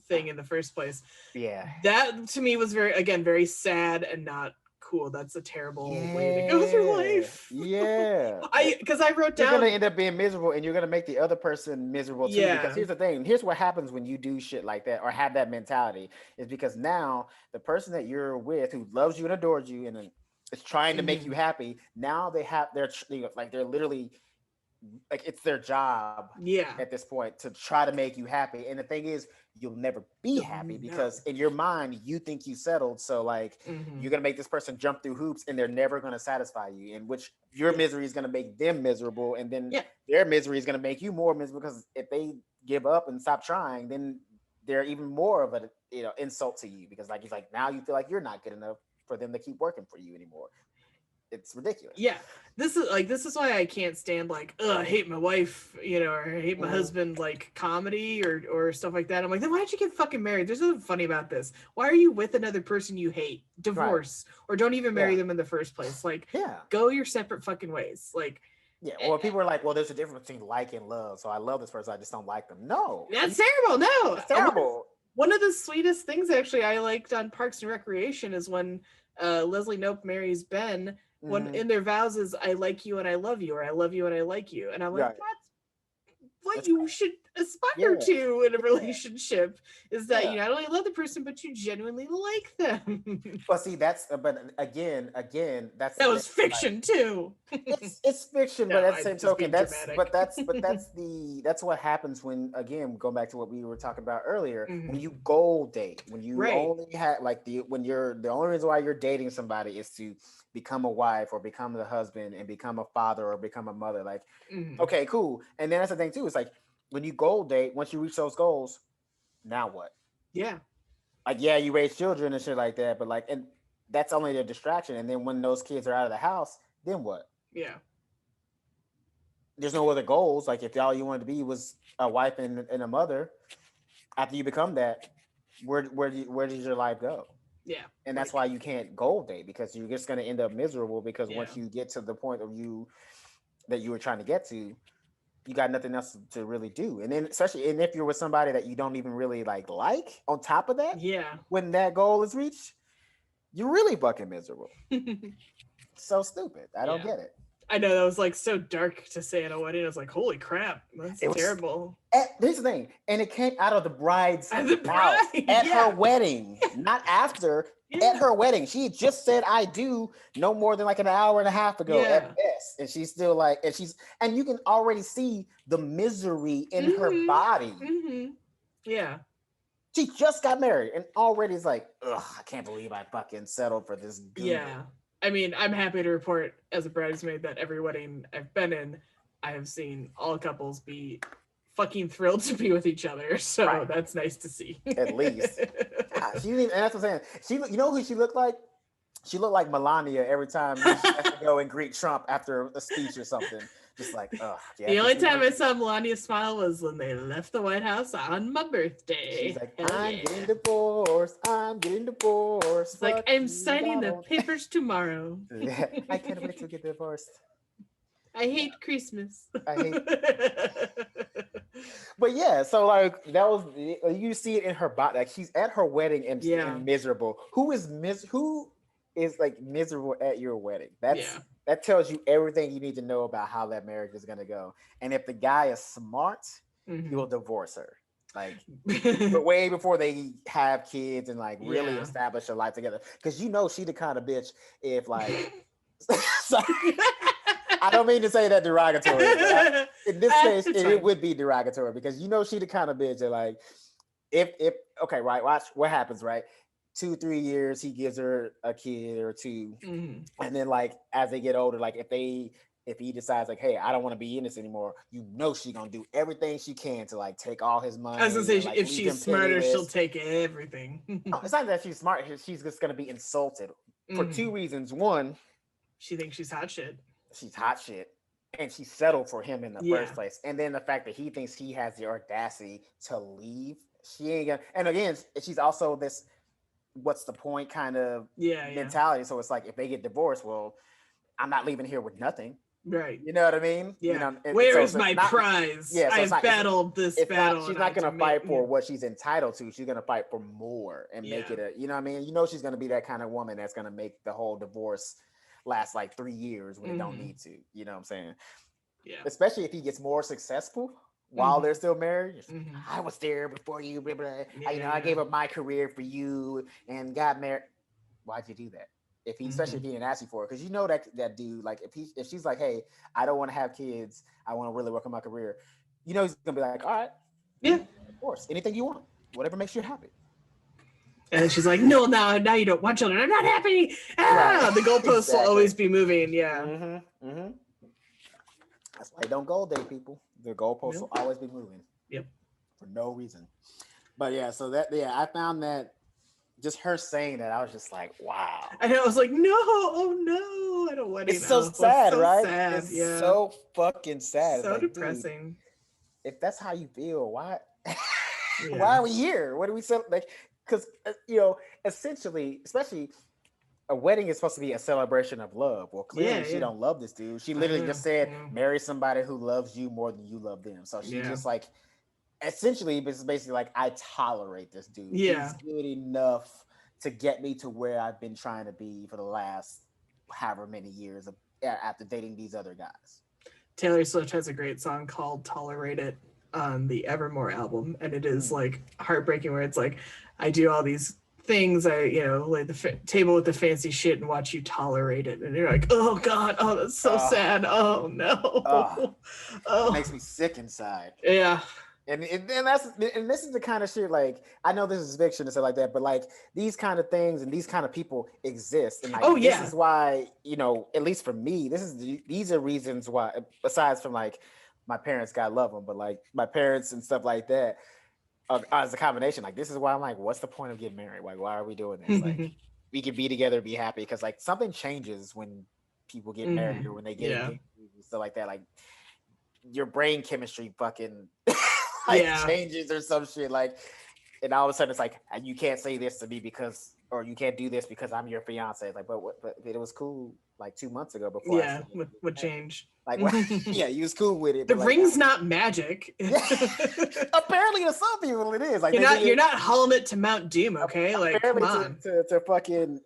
thing in the first place. Yeah, that to me was very sad and not cool. That's a terrible way to go through life. Yeah. Because I wrote down you're gonna end up being miserable and you're gonna make the other person miserable too. Because here's the thing, here's what happens when you do shit like that or have that mentality, is because now the person that you're with who loves you and adores you and is trying to make you happy, now they're literally like it's their job at this point to try to make you happy. And the thing is, you'll never be happy because in your mind you think you settled, so like you're gonna make this person jump through hoops and they're never gonna satisfy you, in which your misery is gonna make them miserable, and then their misery is gonna make you more miserable, because if they give up and stop trying, then they're even more of a insult to you, because like it's like now you feel like you're not good enough for them to keep working for you anymore. It's ridiculous. Yeah, this is why I can't stand like, I hate my wife, or I hate my husband, like comedy or stuff like that. I'm like, then why'd you get fucking married? There's nothing funny about this. Why are you with another person you hate? Divorce or don't even marry them in the first place. Like, go your separate fucking ways. Like, well, people are like, well, there's a difference between like and love. So I love this person, I just don't like them. No, that's terrible. No, it's terrible. One of the sweetest things actually I liked on Parks and Recreation is when Leslie Knope marries Ben. When in their vows is I like you and I love you, or I love you and I like you, and I'm like, that's what you should aspire to in a relationship, is that you not only love the person but you genuinely like them. Well, see, that was fiction too. It's fiction, but at the same token, that's what happens when, again, going back to what we were talking about earlier, when you goal date, when you only have the only reason why you're dating somebody is to become a wife or become the husband and become a father or become a mother. Like, okay, cool. And then that's the thing too. It's like when you goal date, once you reach those goals, now what? Yeah. Like, you raise children and shit like that, but and that's only the distraction. And then when those kids are out of the house, then what? Yeah. There's no other goals. Like if all you wanted to be was a wife and a mother, after you become that, where does your life go? Yeah. And that's why you can't goal date, because you're just going to end up miserable, because once Yeah. you get to the point of you that you were trying to get to, you got nothing else to really do. And then especially, and if you're with somebody that you don't even really like on top of that, Yeah. when that goal is reached, you're really fucking miserable. So stupid. I don't Yeah. get it. I know that was like so dark to say at a wedding. I was like, holy crap, that's It was terrible. Here's the thing, and it came out of the bride's As a mouth bride, at yeah. her wedding, not after. Yeah. At her wedding, she just said "I do" no more than like an hour and a half ago Yeah. at best, and she's still like, and you can already see the misery in her body. Yeah. She just got married, and already is like, ugh, I can't believe I fucking settled for this goober. Yeah. I mean, I'm happy to report as a bridesmaid that every wedding I've been in, I have seen all couples be fucking thrilled to be with each other. So that's nice to see. At least. God, she didn't even, and that's what I'm saying. You know who she looked like? She looked like Melania every time she has to go and greet Trump after a speech or something. Just like, ugh. Yeah, the only time I saw Melania smile was when they left the White House on my birthday. She's like, I'm getting divorced. I'm getting divorced. It's like, I'm signing the papers tomorrow. Yeah, I can't wait to get divorced. I hate Christmas. I hate. But yeah, so like that was, you see it in her body. Like she's at her wedding and miserable. Who is like miserable at your wedding? That tells you everything you need to know about how that marriage is gonna go. And if the guy is smart, he will divorce her. Like but way before they have kids and like really establish a life together. Because you know she the kind of bitch if like I don't mean to say that derogatory. In this case, it would be derogatory because you know she the kind of bitch that like if okay, right, watch what happens, right? 2-3 years he gives her a kid or two, and then like as they get older, like if he decides like, hey, I don't want to be in this anymore, you know she gonna do everything she can to like take all his money. I was gonna say, like, if she's smarter, she'll take everything. No, it's not that she's smart. She's just gonna be insulted for two reasons. One, she thinks she's hot shit. She's hot shit. And she settled for him in the first place. And then the fact that he thinks he has the audacity to leave. She ain't gonna. And again, she's also this what's the point kind of mentality. So it's like if they get divorced, well, I'm not leaving here with nothing. Right. You know what I mean? Yeah. You know, where is my prize? Yeah, so I've battled this battle. She's not going to fight for what she's entitled to. She's going to fight for more and make it you know what I mean? You know she's going to be that kind of woman that's going to make the whole divorce last like 3 years when it don't need to. You know what I'm saying? Yeah. Especially if he gets more successful while they're still married. I was there before you. Blah, blah. I gave up my career for you and got married. Why'd you do that? If he, especially if he didn't ask you for it, because you know that dude, like if she's like, hey, I don't want to have kids, I want to really work on my career, you know he's gonna be like, all right, of course, anything you want, whatever makes you happy. And then she's like, no, now you don't want children. I'm not happy. The goalposts will always be moving. Yeah. That's why don't goal date people. The goalposts will always be moving. Yep. For no reason. But yeah, so I found that. Just her saying that, I was just like, wow. And I was like, no, oh no, I don't want to. It's so sad, right? Sad. It's so fucking sad. So like, depressing. Dude, if that's how you feel, why? Why are we here? What do we say? Like, because essentially, especially a wedding is supposed to be a celebration of love. Well, clearly she don't love this dude. She literally just said, marry somebody who loves you more than you love them. So she just like. Essentially, it's basically like I tolerate this dude. Yeah. He's good enough to get me to where I've been trying to be for the last however many years after dating these other guys. Taylor Swift has a great song called "Tolerate It" on the Evermore album, and it is like heartbreaking. Where it's like, I do all these things, I lay the table with the fancy shit and watch you tolerate it, and you're like, oh god, oh that's so sad. Oh no, it makes me sick inside. Yeah. And this is the kind of shit, like, I know this is fiction and stuff like that, but like these kind of things and these kind of people exist. And like, this is why, at least for me, these are reasons why, besides from like my parents, God love them, but like my parents and stuff like that, as a combination, like this is why I'm like, what's the point of getting married? Like, why are we doing this? Like, we can be together, be happy, because like something changes when people get married or when they get engaged and stuff like that. Like your brain chemistry fucking changes or some shit, like, and all of a sudden it's like, you can't say this to me because or you can't do this because I'm your fiance. Like, but it was cool like 2 months ago before I Yeah, said it. would change. Like, what? Yeah, you was cool with it. The But like, ring's not magic. yeah, apparently to some people it is. Like, you're not hauling it to Mount Doom, okay? Like, come apparently on. to fucking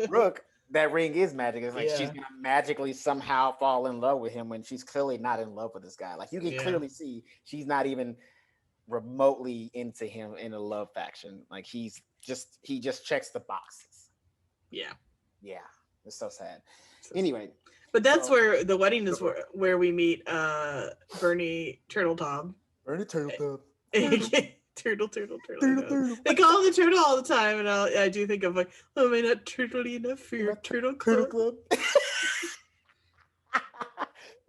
Brooke, that ring is magic. It's like she's gonna magically somehow fall in love with him when she's clearly not in love with this guy. Like, you can clearly see she's not even remotely into him in a love faction. Like, he just checks the boxes. Yeah, it's so sad. Anyway, but that's where the wedding is where we meet Bernie Turtletop. Turtle. They call him the turtle all the time, and I do think of like, oh, am I not turtly enough for your turtle club?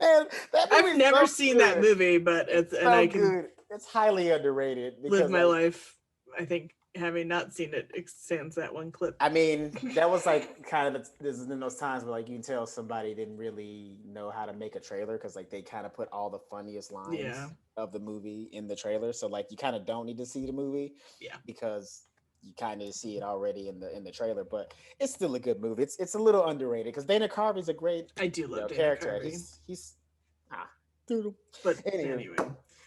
Man, I've never seen that movie, but I can good. It's highly underrated. Live my life, I think, having not seen it, extends that one clip. I mean, that was like kind of this is in those times where like you can tell somebody didn't really know how to make a trailer because like they kind of put all the funniest lines of the movie in the trailer. So like you kind of don't need to see the movie, because you kind of see it already in the trailer. But it's still a good movie. It's a little underrated because Dana Carvey's a great I do love Dana character. Carvey. He's but anyway.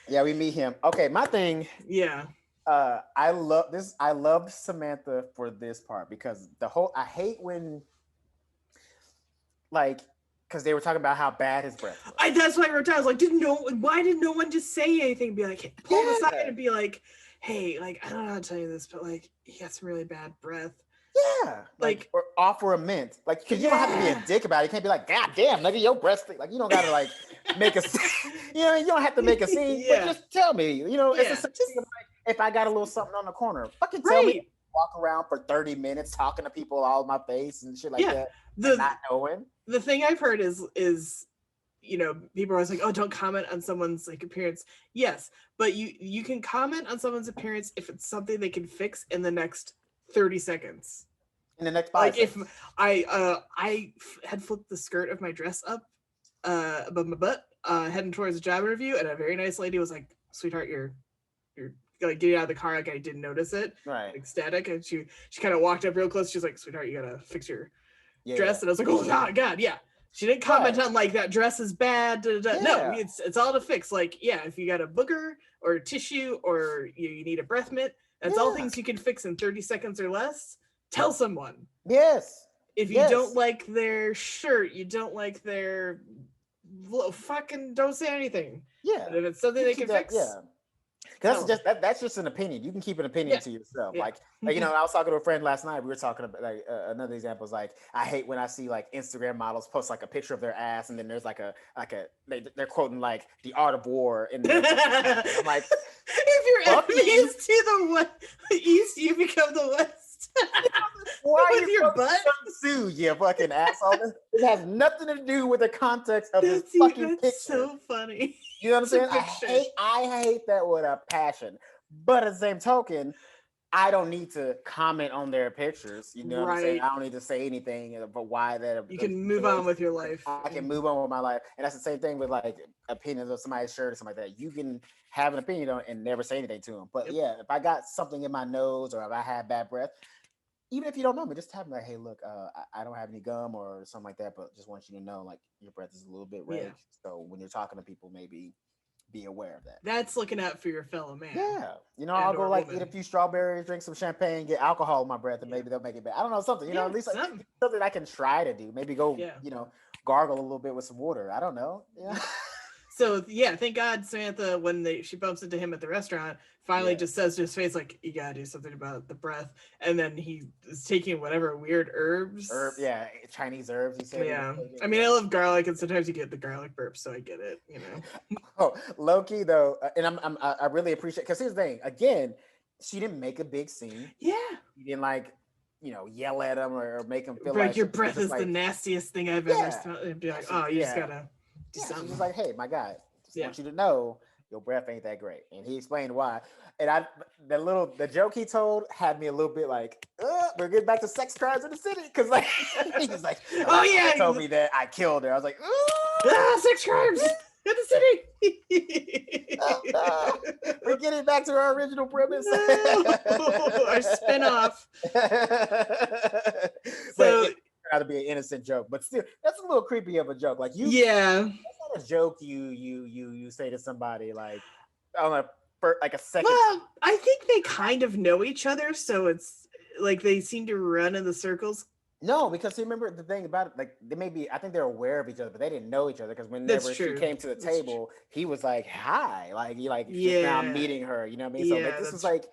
Yeah, we meet him. Okay, my thing. Yeah. I love this. I loved Samantha for this part because I hate when, like, because they were talking about how bad his breath was. That's why I wrote down. I was like, why did no one just say anything? Be like, pull him aside and be like, hey, like, I don't know how to tell you this, but like, he has some really bad breath. Yeah, like or offer a mint, like, because you don't have to be a dick about it. You can't be like, God damn, nigga, your breath stink. Like, you don't gotta like make a, you know, you don't have to make a scene, but just tell me, you know, it's just like, if I got a little something on the corner, fucking tell me. Walk around for 30 minutes talking to people all in my face and shit like that, not knowing. The thing I've heard is, you know, people are always like, oh, don't comment on someone's like appearance. Yes, but you can comment on someone's appearance if it's something they can fix in the next 30 seconds. In the next 5 seconds. If I had flipped the skirt of my dress up above my butt, heading towards a job interview, and a very nice lady was like, sweetheart, you're like getting out of the car, like I didn't notice it. Right. Ecstatic. And she kind of walked up real close. She was like, sweetheart, you gotta fix your dress. And I was like, oh God, yeah. She didn't comment on like that dress is bad. No, it's all to fix. Like, if you got a booger or a tissue or you need a breath mint, that's all things you can fix in 30 seconds or less. Tell someone. Yes. If you don't like their shirt, you don't like their fucking don't say anything. Yeah. But if it's something they can fix. Yeah. That's just an opinion. You can keep an opinion to yourself. Like, you know, I was talking to a friend last night. We were talking about like another example is like, I hate when I see like Instagram models post like a picture of their ass and then there's like they're quoting like The Art of War in there. I'm like, if your enemy is to the east, you become the west. Why are you your butt? Sue, you fucking asshole? It has nothing to do with the context of this fucking picture. So funny. You know what I'm saying? I hate that with a passion. But at the same token, I don't need to comment on their pictures. You know what I'm saying? I don't need to say anything about why that. You can move on with your life. I can move on with my life. And that's the same thing with like opinions of somebody's shirt or something like that. You can have an opinion on and never say anything to them. But if I got something in my nose or if I had bad breath, even if you don't know me, just tell me like, hey, look, I don't have any gum or something like that, but just want you to know like your breath is a little bit red. So when you're talking to people, maybe be aware of that. That's looking out for your fellow man. Yeah. You know, I'll go like eat a few strawberries, drink some champagne, get alcohol in my breath, and maybe they'll make it better. I don't know, something, you know, at least like, something I can try to do. Maybe go, you know, gargle a little bit with some water. I don't know. Yeah. So thank God Samantha, when she bumps into him at the restaurant, finally just says to his face, like, you gotta do something about the breath. And then he is taking whatever weird herbs. Chinese herbs, he said. Yeah. I mean, I love garlic, and sometimes you get the garlic burp, so I get it, you know. Oh, low-key though, and I really appreciate, because here's the thing, again, she didn't make a big scene. Yeah. She didn't like, you know, yell at him or make him feel like your breath is like, the nastiest thing I've ever smelled. And be like, oh, you just gotta do something. She was like, hey, my guy, just want you to know your breath ain't that great. And he explained why. And the joke he told had me a little bit like, we're getting back to sex crimes in the city. Cause like, he was like, he told me that I killed her. I was like, sex crimes. Cut the city. Oh, no. We're getting back to our original premise. No. Our spinoff. But So it turned out to be an innocent joke, but still, that's a little creepy of a joke. Like yeah. that's not a joke you say to somebody like on a like a second. Well, I think they kind of know each other, so it's like they seem to run in the circles. No, because you remember the thing about it, like they may be, I think they're aware of each other, but they didn't know each other because whenever she came to the table, he was like, "Hi," like he like just now meeting her. You know what I mean? So like, this was like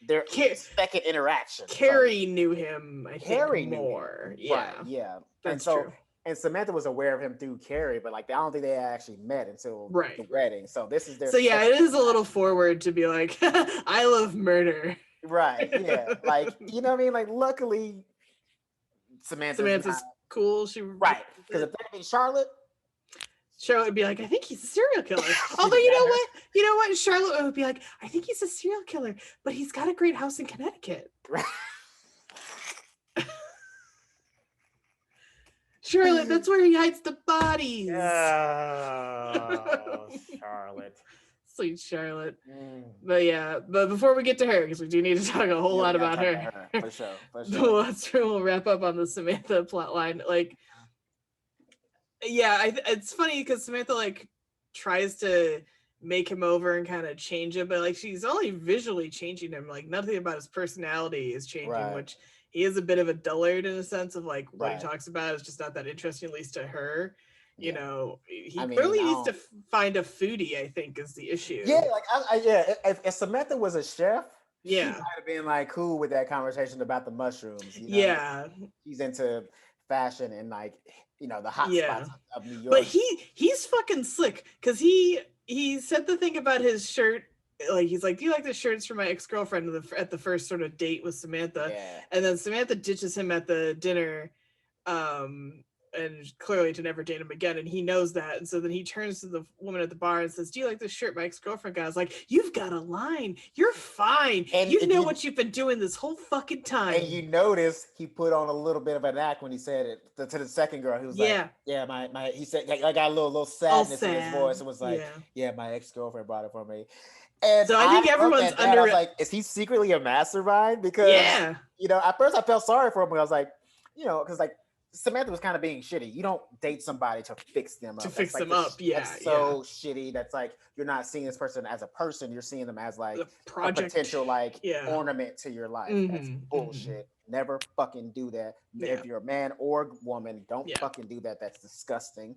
their second interaction. Carrie knew him, I Carrie think, knew more. him. Yeah, Right, yeah. That's and so true. and Samantha was aware of him through Carrie, but like I don't think they actually met until the wedding. So this is their. So yeah, it is a little forward to be like, "I love murder." Right. Yeah. Like you know what I mean? Like luckily. Samantha's cool. She right because if that'd be Charlotte would be like, I think he's a serial killer. Although you know what, Charlotte would be like, I think he's a serial killer, but he's got a great house in Connecticut. Right. Charlotte, that's where he hides the bodies. Oh, Charlotte. Sweet Charlotte. But before we get to her, because we do need to talk a whole lot about her. For sure. We'll wrap up on the Samantha plotline. Like, it's funny because Samantha like tries to make him over and kind of change it, but like she's only visually changing him. Like nothing about his personality is changing, which he is a bit of a dullard in a sense of like what he talks about is just not that interesting, at least to her. You know, he really needs to find a foodie, I think, is the issue. Yeah, like if Samantha was a chef, she might have been like cool with that conversation about the mushrooms. You know? He's into fashion and like the hot spots of New York. But he's fucking slick because he said the thing about his shirt. Like he's like, do you like the shirts for my ex-girlfriend at the first sort of date with Samantha? And then Samantha ditches him at the dinner. And clearly to never date him again, and he knows that, and so then he turns to the woman at the bar and says, do you like this shirt my ex-girlfriend got? I was like, you've got a line, you're fine, and you know what you've been doing this whole fucking time. And you notice he put on a little bit of an act when he said it to the second girl. He was like, my he said, I got a little sadness in his voice. It was like, my ex-girlfriend brought it for me. And so I think everyone's I was like, is he secretly a mastermind? Because at first I felt sorry for him, but I was like, because like Samantha was kind of being shitty. You don't date somebody to fix them up. That's so shitty. That's like you're not seeing this person as a person. You're seeing them as like a potential like ornament to your life. That's bullshit. Never fucking do that. If you're a man or woman, don't fucking do that. That's disgusting.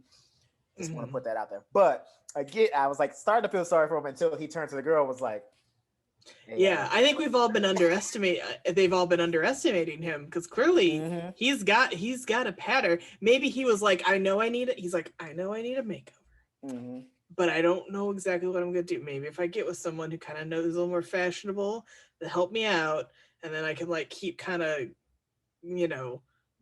Just want to put that out there. But again, I was like starting to feel sorry for him until he turned to the girl and was like, I think they've all been underestimating him because clearly he's got a pattern. Maybe he was like, I know I need it. He's like, I know I need a makeover, but I don't know exactly what I'm gonna do. Maybe if I get with someone who kind of knows a little more fashionable to help me out, and then I can like keep kind of,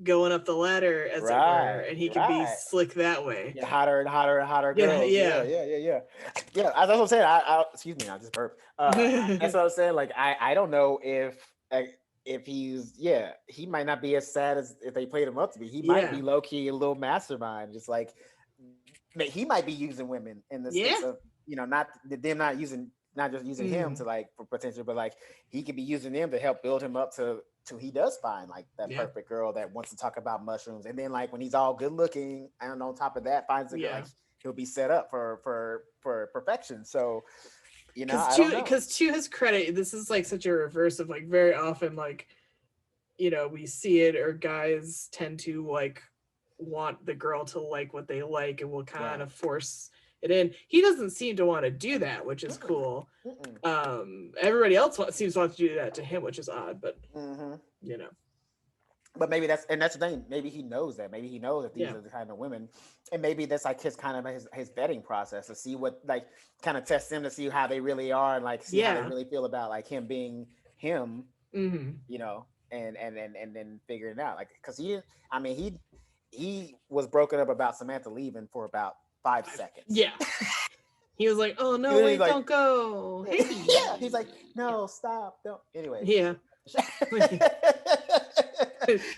going up the ladder as it were, and he can be slick that way. Hotter and hotter and hotter girls. Yeah. That's what I'm saying. I excuse me, I just burped. That's what I'm saying. Like I don't know if he's he might not be as sad as if they played him up to be. He might be low key a little mastermind, just like he might be using women in the sense of not just using him to like for potential, but like he could be using them to help build him up to he does find like that perfect girl that wants to talk about mushrooms, and then like when he's all good looking and on top of that finds a girl, like, he'll be set up for perfection. So because to his credit, this is like such a reverse of like very often like we see it, or guys tend to like want the girl to like what they like and will kind of force it in. He doesn't seem to want to do that, which is cool. Everybody else seems to want to do that to him, which is odd, but but maybe that's the thing. Maybe he knows that. Maybe he knows that these are the kind of women, and maybe that's like his kind of his vetting process to see what, like, kind of test them to see how they really are and like see how they really feel about like him being him, and then figuring it out, like, because he was broken up about Samantha leaving for about 5 seconds. He was like, oh no, wait, like, don't go. Hey. He's like, no, stop, don't. Anyway.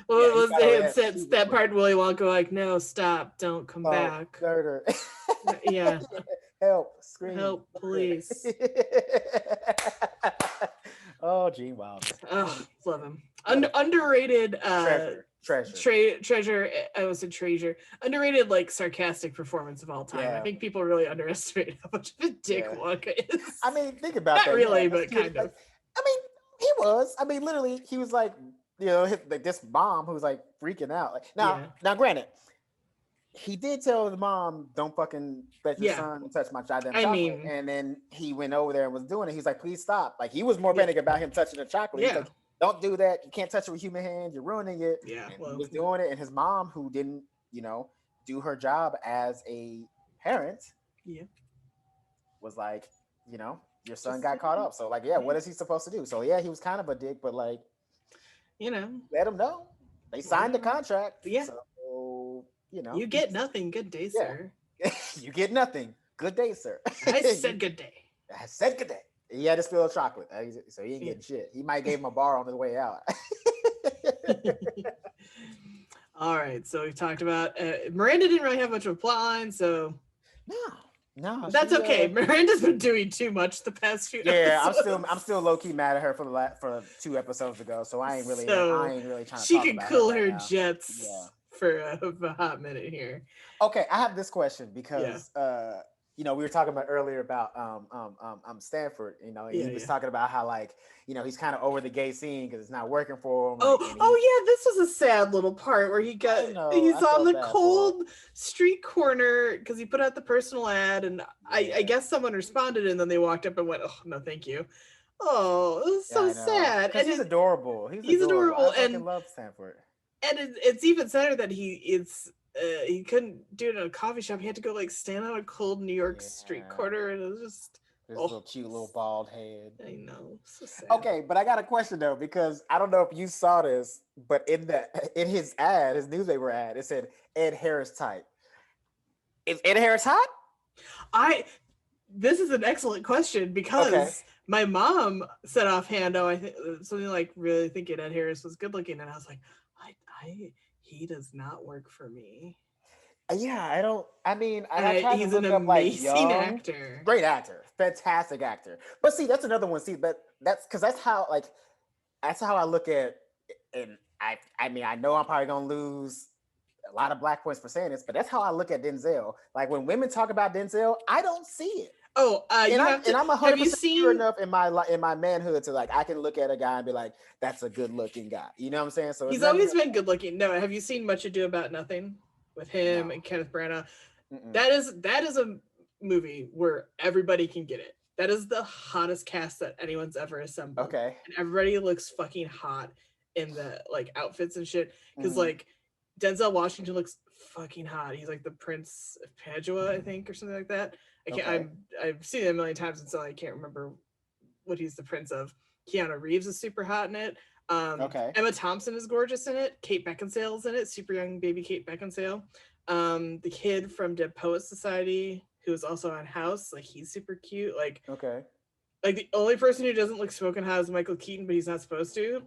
Well, it was that part Willy Wonka like, no, stop, don't come back. Murder. Help, scream. Help, police. Oh, Gene Wilder. Oh, love him. Underrated treasure. I was a treasure. Underrated, like, sarcastic performance of all time. Yeah. I think people really underestimate how much of a dick Wonka is. I mean, think about Not that. really, Yeah, but kind of. Like, I mean, he was. I mean, literally, he was like, like this mom who was like freaking out. Like, now, granted, he did tell the mom, "Don't fucking let your son touch my goddamn chocolate." And then he went over there and was doing it. He's like, "Please stop!" Like, he was more panicked about him touching the chocolate. He's like, "Don't do that. You can't touch it with human hands. You're ruining it." Yeah, and he was doing it, and his mom, who didn't, do her job as a parent, was like, your son got caught up. So, like, what is he supposed to do? So, he was kind of a dick, but like, let him know. They signed the contract. Yeah. So, you get nothing. Good day, sir. You get nothing. Good day, sir. I said good day. I said good day. He had to spill a chocolate, so he ain't getting shit. He might give him a bar on his way out. All right, so we've talked about Miranda didn't really have much of a plot line, so no, that's okay. Miranda's been doing too much the past few. episodes. I'm still low key mad at her for 2 episodes ago, so I ain't really trying to. She can cool her jets for a hot minute here. Okay, I have this question because we were talking about earlier about Stanford. He was talking about how, like, he's kind of over the gay scene because it's not working for him. This was a sad little part where he's on the cold street corner because he put out the personal ad, and I guess someone responded, and then they walked up and went, "Oh, no, thank you." Oh, it was so sad. And he's adorable. He's adorable. I fucking love Stanford. And it's even sadder that he couldn't do it in a coffee shop. He had to go, like, stand on a cold New York street corner, and it was just his little cute little bald head. I know, so sad. Okay, but I got a question though, because I don't know if you saw this, but in his ad, his newspaper ad, it said Ed Harris type. Is Ed Harris hot? This is an excellent question because my mom said offhand, I think something like, really thinking Ed Harris was good looking, and I was like, he does not work for me. Yeah, I don't. I mean, he's an amazing actor, great actor, fantastic actor. But see, that's another one. See, but that's how I look at. And I mean, I know I'm probably gonna lose a lot of black points for saying this, but that's how I look at Denzel. Like, when women talk about Denzel, I don't see it. Oh, and I'm 100% sure enough in my manhood to, like, I can look at a guy and be like, that's a good looking guy. You know what I'm saying? So he's always been good looking. No, have you seen Much Ado About Nothing with him and Kenneth Branagh? That is a movie where everybody can get it. That is the hottest cast that anyone's ever assembled. Okay. And everybody looks fucking hot in the, like, outfits and shit. Because like Denzel Washington looks fucking hot. He's like the Prince of Padua, I think, or something like that. I've seen it a million times, and so I can't remember what he's the prince of. Keanu Reeves is super hot in it. Emma Thompson is gorgeous in it. Kate Beckinsale's in it. Super young baby Kate Beckinsale. The kid from Dead Poets Society, who is also on House, like, he's super cute. Like the only person who doesn't look smoking hot is Michael Keaton, but he's not supposed to.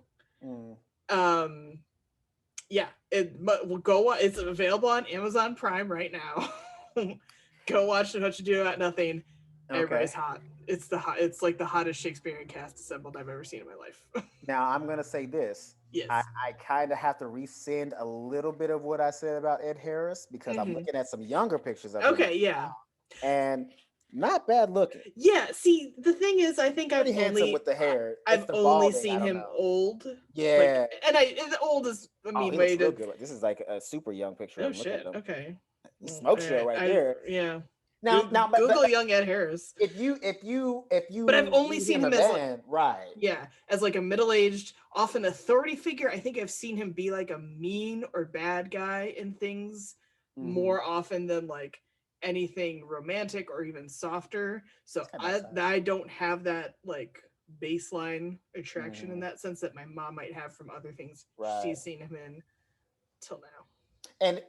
It's available on Amazon Prime right now. Go watch Much Ado About Nothing. Everybody's hot. It's like the hottest Shakespearean cast assembled I've ever seen in my life. Now, I'm gonna say this. Yes. I kind of have to rescind a little bit of what I said about Ed Harris, because I'm looking at some younger pictures of him. And not bad looking. Yeah, see, the thing is, I think I've only seen him old. Yeah. Old is a mean way to. Good. This is like a super young picture. Oh shit. Okay. Smoke show right there. Yeah. Now, Google young Ed Harris. If you, but I've only seen him as as like a middle-aged, often authority figure. I think I've seen him be like a mean or bad guy in things more often than like anything romantic or even softer. So I don't have that like baseline attraction in that sense that my mom might have from other things she's seen him in till now. And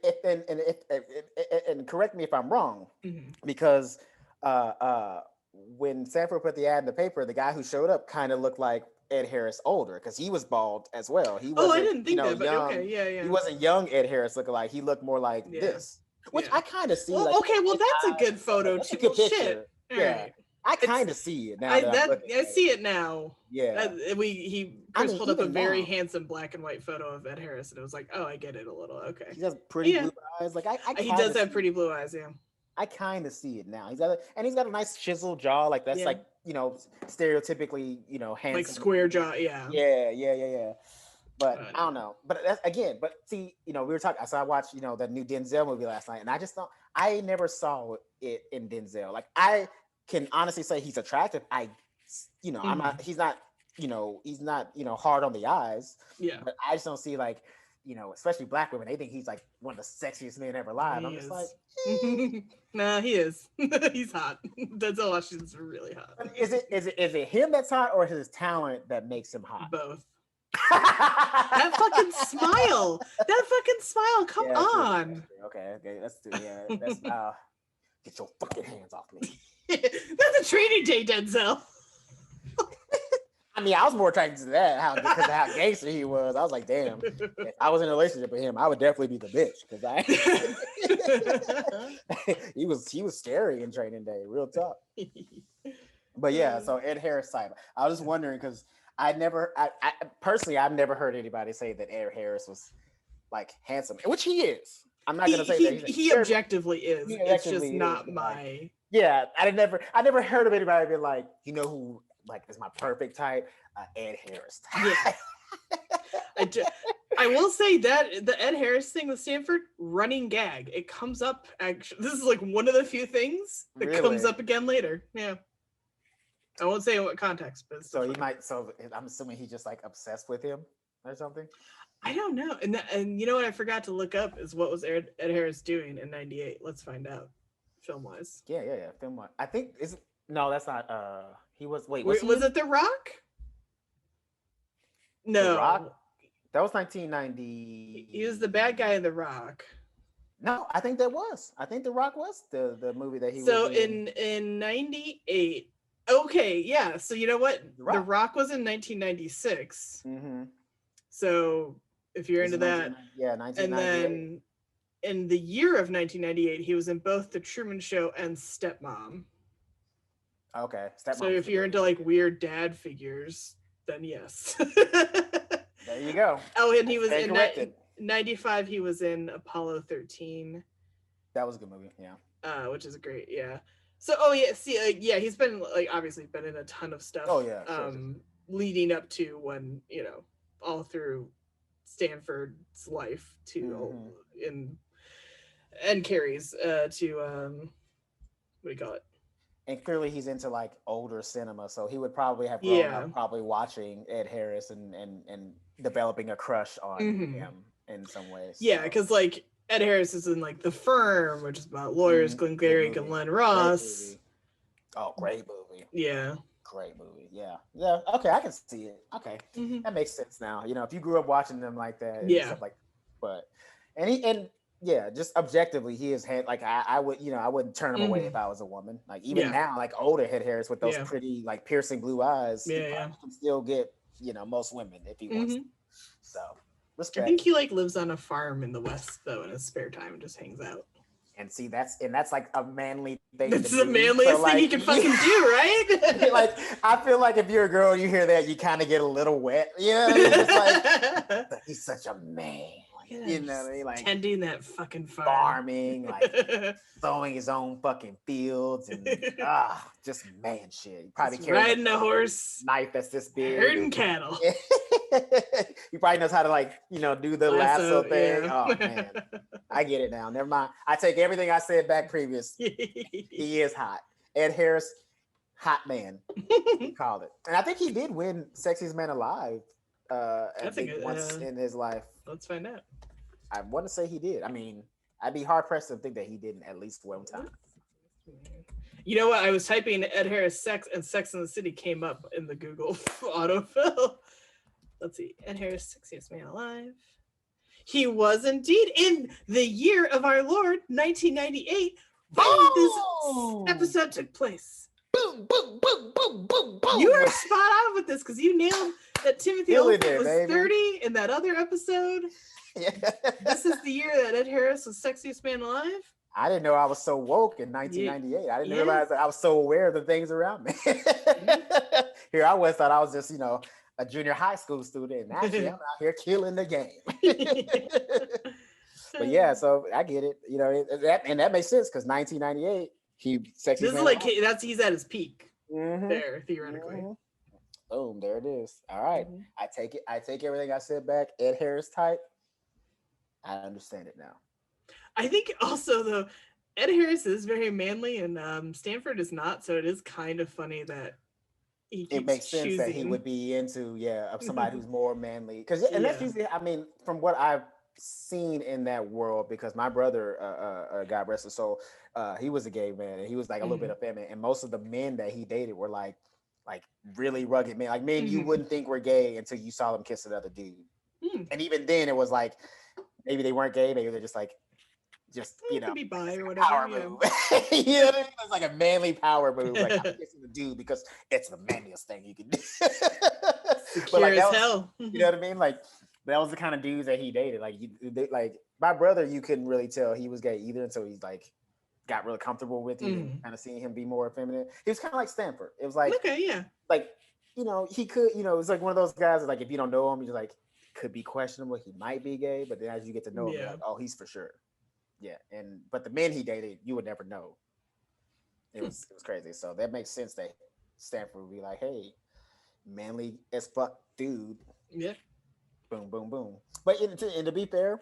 correct me if I'm wrong, because when Sanford put the ad in the paper, the guy who showed up kind of looked like Ed Harris older, because he was bald as well. He wasn't, I didn't think that, but young, okay, yeah. He wasn't young Ed Harris looking like. He looked more like this. Which I kind of see. Well, like, okay, well that's a good photo that's too. a good Well, picture. shit. Yeah. Right. I kind of see it now. I see it now. Yeah. Chris pulled up a very now, handsome black and white photo of Ed Harris, and it was like, oh, I get it a little. Okay. He has pretty blue eyes. Like he does have pretty blue eyes. Yeah. I kind of see it now. He's got a nice chiseled jaw. Like that's like, you know, stereotypically, you know, handsome. Like square jaw. Yeah. Yeah. But I don't know. But that's but see, you know, we were talking. So I watched, you know, the new Denzel movie last night, and I just thought I never saw it in Denzel. Like I can honestly say he's attractive. I'm not. He's not. He's not. Hard on the eyes. Yeah. But I just don't see like, especially black women. They think he's like one of the sexiest men ever alive. I'm just like, nah, he is. He's hot. Denzel Washington's really hot. Is it him that's hot, or is it his talent that makes him hot? Both. That fucking smile. Come on. Okay. Let's do. Yeah. That's get your fucking hands off me. That's a training day, Denzel. I mean, I was more attracted to that because of how gangster he was. I was like, damn, if I was in a relationship with him, I would definitely be the bitch because he was scary in Training Day, real talk. But yeah, so Ed Harris type. I was just wondering because I've never heard anybody say that Ed Harris was like handsome, which he is. I'm not gonna say that he objectively is. It's just not my. Yeah, I never heard of anybody be like, who like is my perfect type, Ed Harris type. Yeah. I will say that the Ed Harris thing with Stanford, running gag. It comes up. Actually, this is like one of the few things that comes up again later. Yeah. I won't say in what context, but so he might. So I'm assuming he's just like obsessed with him or something. I don't know. And you know what I forgot to look up is what was Ed Harris doing in '98. Let's find out, film wise. Yeah. Film wise. I think no, that's not. He was. Wait, was it The Rock? No. The Rock? That was 1990. He was the bad guy in The Rock. No, I think that was. I think The Rock was the movie that he was in. So in '98. Okay, yeah. So you know what? The Rock was in 1996. Mm-hmm. So if you're into that, 1998. And then in the year of 1998, he was in both The Truman Show and Stepmom. Okay, Stepmom. So if you're into like weird dad figures, then yes. There you go. Oh, and he was in 95. He was in Apollo 13. That was a good movie. Yeah. Which is great. Yeah. So, he's been like obviously been in a ton of stuff. Oh yeah. Sure. Leading up to when all through Stanford's life and Carrie's to what do you call it? And clearly he's into like older cinema, so he would probably have grown up probably watching Ed Harris and developing a crush on him in some ways. Yeah, because like Ed Harris is in like The Firm, which is about lawyers, Glenn Gary and Len Ross. Great movie. Yeah. Great movie. Yeah. Okay, I can see it. Okay, that makes sense now. If you grew up watching them like that, and stuff like, just objectively, he is like I would, I wouldn't turn him away if I was a woman. Like even now, like older Ed Harris with those pretty like piercing blue eyes, he can still get most women if he wants to. So. Respect. I think he like lives on a farm in the West though in his spare time and just hangs out. And see, that's like a manly thing. That's the manliest thing you can fucking do, right? Like I feel like if you're a girl, you hear that, you kind of get a little wet. It's like he's such a man. Like tending that fucking farm. Farming, like sowing his own fucking fields and just man shit. He probably riding a horse, knife that's this big, herding cattle. He probably knows how to like do the lasso thing. Yeah. Oh man, I get it now. Never mind. I take everything I said back previous. He is hot. Ed Harris, hot man. He called it, and I think he did win Sexiest Man Alive. Once in his life. Let's find out. I want to say he did. I mean, I'd be hard pressed to think that he didn't at least one time. You know what? I was typing Ed Harris sex and Sex in the City came up in the Google autofill. Let's see. Ed Harris, Sexiest Man Alive. He was indeed in the year of our Lord, 1998. This episode took place. boom, boom, boom, boom, boom, boom. You were spot on with this because you nailed that Timothy Olyphant was baby. 30 in that other episode. Yeah. This is the year that Ed Harris was sexiest man alive. I didn't know I was so woke in 1998. I didn't realize that I was so aware of the things around me. Here I was, thought I was just, a junior high school student. And actually, I'm out here killing the game. But yeah, so I get it. That makes sense because 1998, this is like he's at his peak there, theoretically. Mm-hmm. Boom, there it is. All right. Mm-hmm. I take everything I said back. Ed Harris type. I understand it now. I think also though, Ed Harris is very manly and Stanford is not, so it is kind of funny that it makes sense that he would be into somebody who's more manly because that's usually, I mean, from what I've seen in that world, because my brother God rest his soul, he was a gay man and he was like a little bit effeminate, and most of the men that he dated were like really rugged men, like men you wouldn't think were gay until you saw them kiss another dude. And even then it was like maybe they weren't gay, maybe they're just could be bi or whatever. Power move. You know what I mean? It's like a manly power move. Like I'm kissing the dude because it's the manliest thing you can do. Secure as hell. You know what I mean? Like that was the kind of dudes that he dated. Like my brother, you couldn't really tell he was gay either until he got really comfortable with you, kind of seeing him be more effeminate. He was kind of like Stanford. It was like he could, it's like one of those guys that if you don't know him, you're just could be questionable. He might be gay, but then as you get to know him, you're like, oh, he's for sure. Yeah, but the men he dated, you would never know. It was crazy. So that makes sense that Stanford would be like, hey, manly as fuck dude. Yeah. Boom, boom, boom. But to be fair,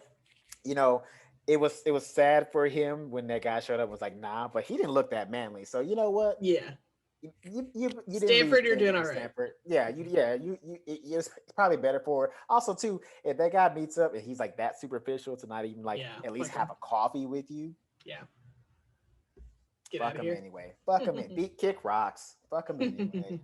it was sad for him when that guy showed up and was like, nah, but he didn't look that manly. So you know what? Yeah. You Stanford, you're doing all right. Stanford. Yeah, it's probably better for it. Also, too, if that guy meets up and he's that superficial to not even at least have a coffee with you. Yeah. Fuck him anyway. Fuck him in. Beat kick rocks. Fuck him anyway.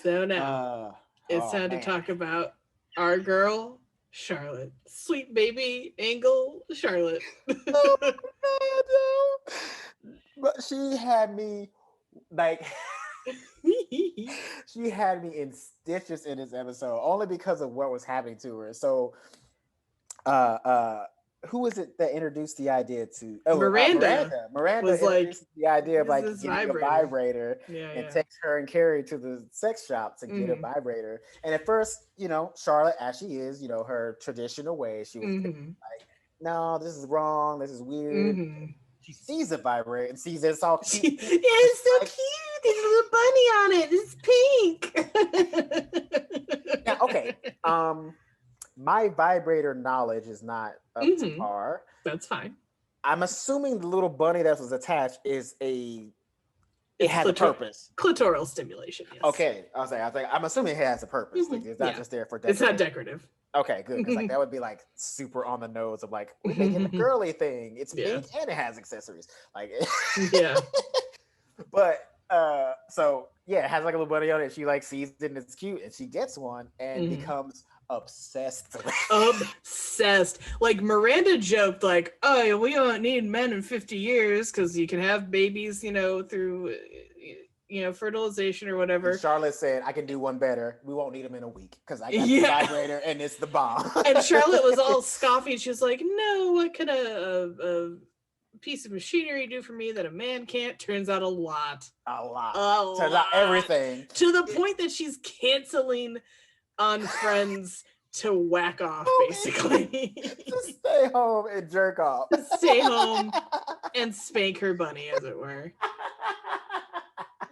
So now it's time to talk about our girl, Charlotte. Sweet baby Angle Charlotte. Oh my God, but she had me she had me in stitches in this episode only because of what was happening to her. So who was it that introduced the idea to Miranda was introduced the idea of getting a vibrator and takes her and Carrie to the sex shop to get a vibrator. And at first, Charlotte, as she is, her traditional way, she was no, this is wrong, this is weird. She sees the vibrator and sees it's all cute. It's so cute. There's a little bunny on it. It's pink. Now, okay. My vibrator knowledge is not up to par. That's fine. I'm assuming the little bunny that was attached is it has a purpose. Clitoral stimulation. Yes. Okay. I'm assuming it has a purpose. It's not just there for decorative. It's not decorative. Okay, good. Because that would be super on the nose of we're making a girly thing. It's pink and it has accessories. Yeah. But so it has a little bunny on it. She sees it and it's cute, and she gets one and becomes obsessed. Obsessed. Miranda joked oh, we don't need men in 50 years because you can have babies, through fertilization or whatever. And Charlotte said, I can do one better. We won't need them in a week because I got the vibrator and it's the bomb. And Charlotte was all scoffy. She was like, no, what could a piece of machinery do for me that a man can't? Turns out a lot. Turns out everything. To the point that she's canceling on Friends to whack off, basically. To stay home and jerk off. Stay home and spank her bunny, as it were.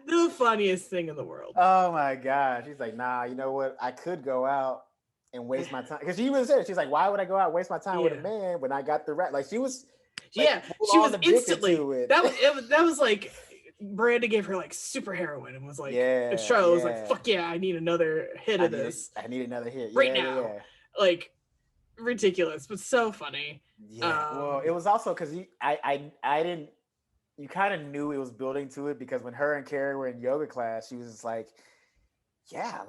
The funniest thing in the world. Oh my God. She's like, nah, you know what? I could go out and waste my time. Because she even said it. She's like, why would I go out and waste my time with a man when I got the rat? She was she was instantly that was like Miranda gave her super heroin and was like, Charlotte was like, fuck yeah, I need another hit of this. I need another hit right now. Ridiculous, but so funny. Yeah. Well, it was also because I didn't. You kind of knew it was building to it because when her and Carrie were in yoga class, she was just like, yeah,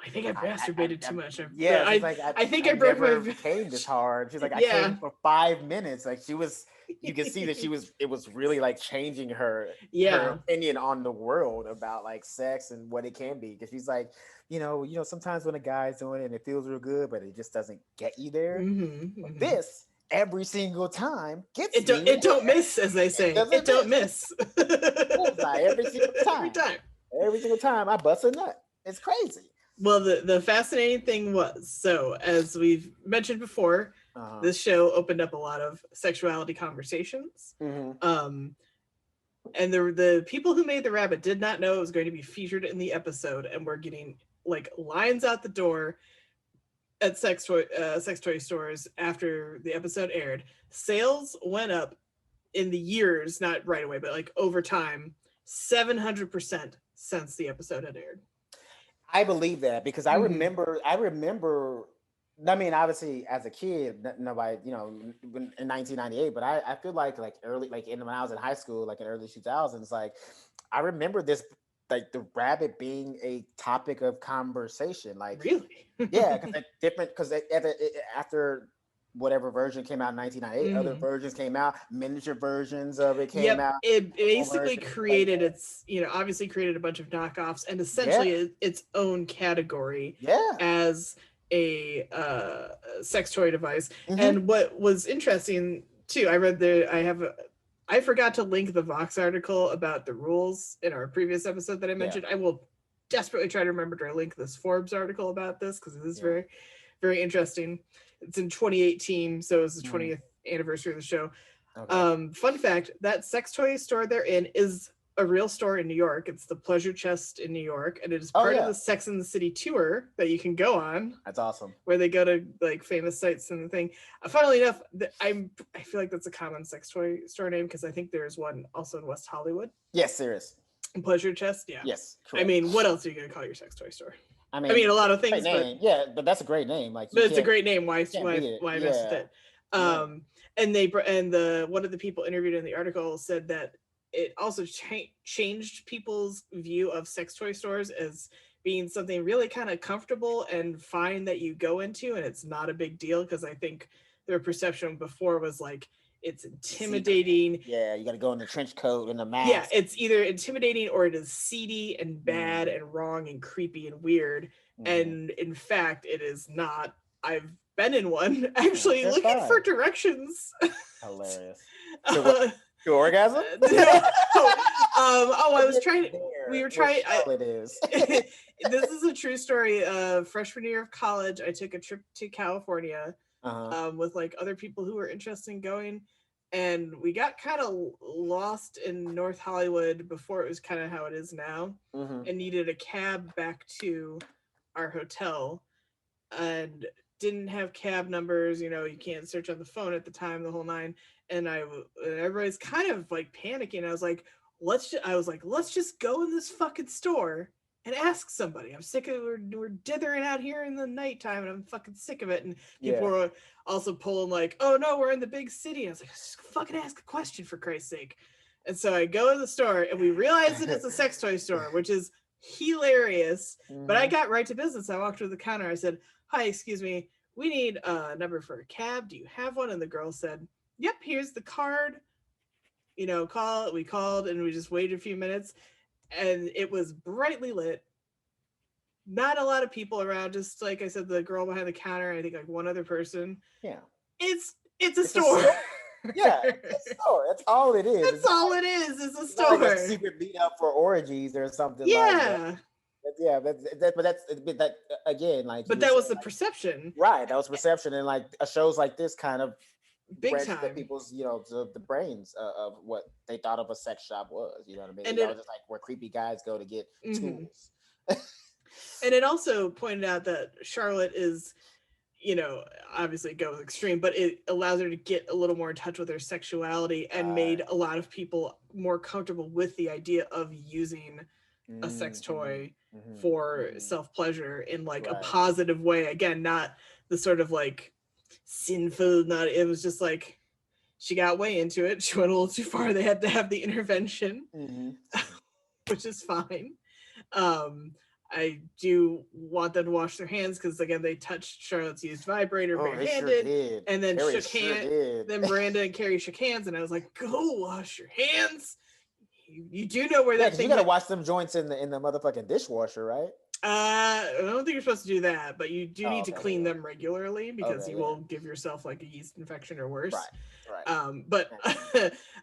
I think I masturbated too much. Yeah, she's like, I think I broke never my came this hard. She's like, I yeah. came for 5 minutes. Like you can see that it was really like changing her opinion on the world about like sex and what it can be. Because she's like, sometimes when a guy's doing it and it feels real good, but it just doesn't get you there. This every single time gets it don't miss, as they say. It don't miss. Bullseye every single time. Every single time I bust a nut. It's crazy. Well, the fascinating thing was, so as we've mentioned before, this show opened up a lot of sexuality conversations. And the people who made the rabbit did not know it was going to be featured in the episode, and we're getting like lines out the door at sex toy stores after the episode aired. Sales went up in the years, not right away, but like over time, 700% since the episode had aired. I believe that because I remember, I mean, obviously as a kid, nobody, in 1998, but I feel like early, like when I was in high school, like in early 2000s, like I remember this, like the rabbit being a topic of conversation. Like, really? Yeah. Because after whatever version came out in 1998, other versions came out, miniature versions of it came out. It basically created obviously created a bunch of knockoffs and essentially its own category as a sex toy device. And what was interesting too, I forgot to link the Vox article about the rules in our previous episode that I mentioned. I will desperately try to remember to link this Forbes article about this because it is very, very interesting. It's in 2018, so it's the 20th anniversary of the show. Fun fact, that sex toy store they're in is a real store in New York. It's the Pleasure Chest in New York, and it is part of the Sex and the City tour that you can go on. That's awesome. Where they go to like famous sites and the thing. Funnily enough, I feel like that's a common sex toy store name because I think there's one also in West Hollywood. Yes, there is. Pleasure Chest, yeah. Yes, correct. I mean, what else are you gonna call your sex toy store? I mean, a lot of things, but that's a great name. Like, but it's a great name. Why mess with it? And one of the people interviewed in the article said that it also changed people's view of sex toy stores as being something really kind of comfortable and fine that you go into, and it's not a big deal because I think their perception before was like it's intimidating. Yeah, you got to go in the trench coat and the mask. Yeah, it's either intimidating or it is seedy and bad and wrong and creepy and weird. And in fact, it is not. I've been in one actually looking for directions. Hilarious. To orgasm? I was trying. We were trying. It is. This is a true story. Freshman year of college, I took a trip to California with like other people who were interested in going. And we got kind of lost in North Hollywood before it was kind of how it is now, and needed a cab back to our hotel, and didn't have cab numbers. You can't search on the phone at the time, the whole nine. And everybody's kind of like panicking. I was like, let's just go in this fucking store and ask somebody. I'm sick of we're dithering out here in the nighttime, and I'm fucking sick of it. And people were also pulling like, oh no, we're in the big city. And I was like, just fucking ask a question for Christ's sake. And so I go to the store, and we realize that it's a sex toy store, which is hilarious. But I got right to business. I walked to the counter. I said, hi, excuse me, we need a number for a cab. Do you have one? And the girl said, yep, here's the card. Call it. We called, and we just waited a few minutes. And it was brightly lit. Not a lot of people around. Just like I said, the girl behind the counter. I think like one other person. Yeah. It's a store. Yeah, it's a store. That's all it is. That's all it is. It's a store. Like a secret meet up for orgies or something. Yeah. Like that. But that again, like. But that was the perception. Right. That was perception, and like shows like this kind of. Big time. The people's, the brains of what they thought of a sex shop was. You know what I mean? And it was just like where creepy guys go to get tools. And it also pointed out that Charlotte is, obviously goes extreme, but it allows her to get a little more in touch with her sexuality and made a lot of people more comfortable with the idea of using a sex toy for self-pleasure in like a positive way. Again, not the sort of like sinful, it was just like she got way into it. She went a little too far. They had to have the intervention, which is fine. I do want them to wash their hands because again they touched Charlotte's used vibrator barehanded, they sure did. and then Harry shook sure hands. did. Then Miranda and Carrie shook hands, and I was like, "Go wash your hands. You do know where that thing." You gotta wash them joints in the motherfucking dishwasher, right? I don't think you're supposed to do that, but you do need to clean yeah. them regularly because you will give yourself like a yeast infection or worse. Right. But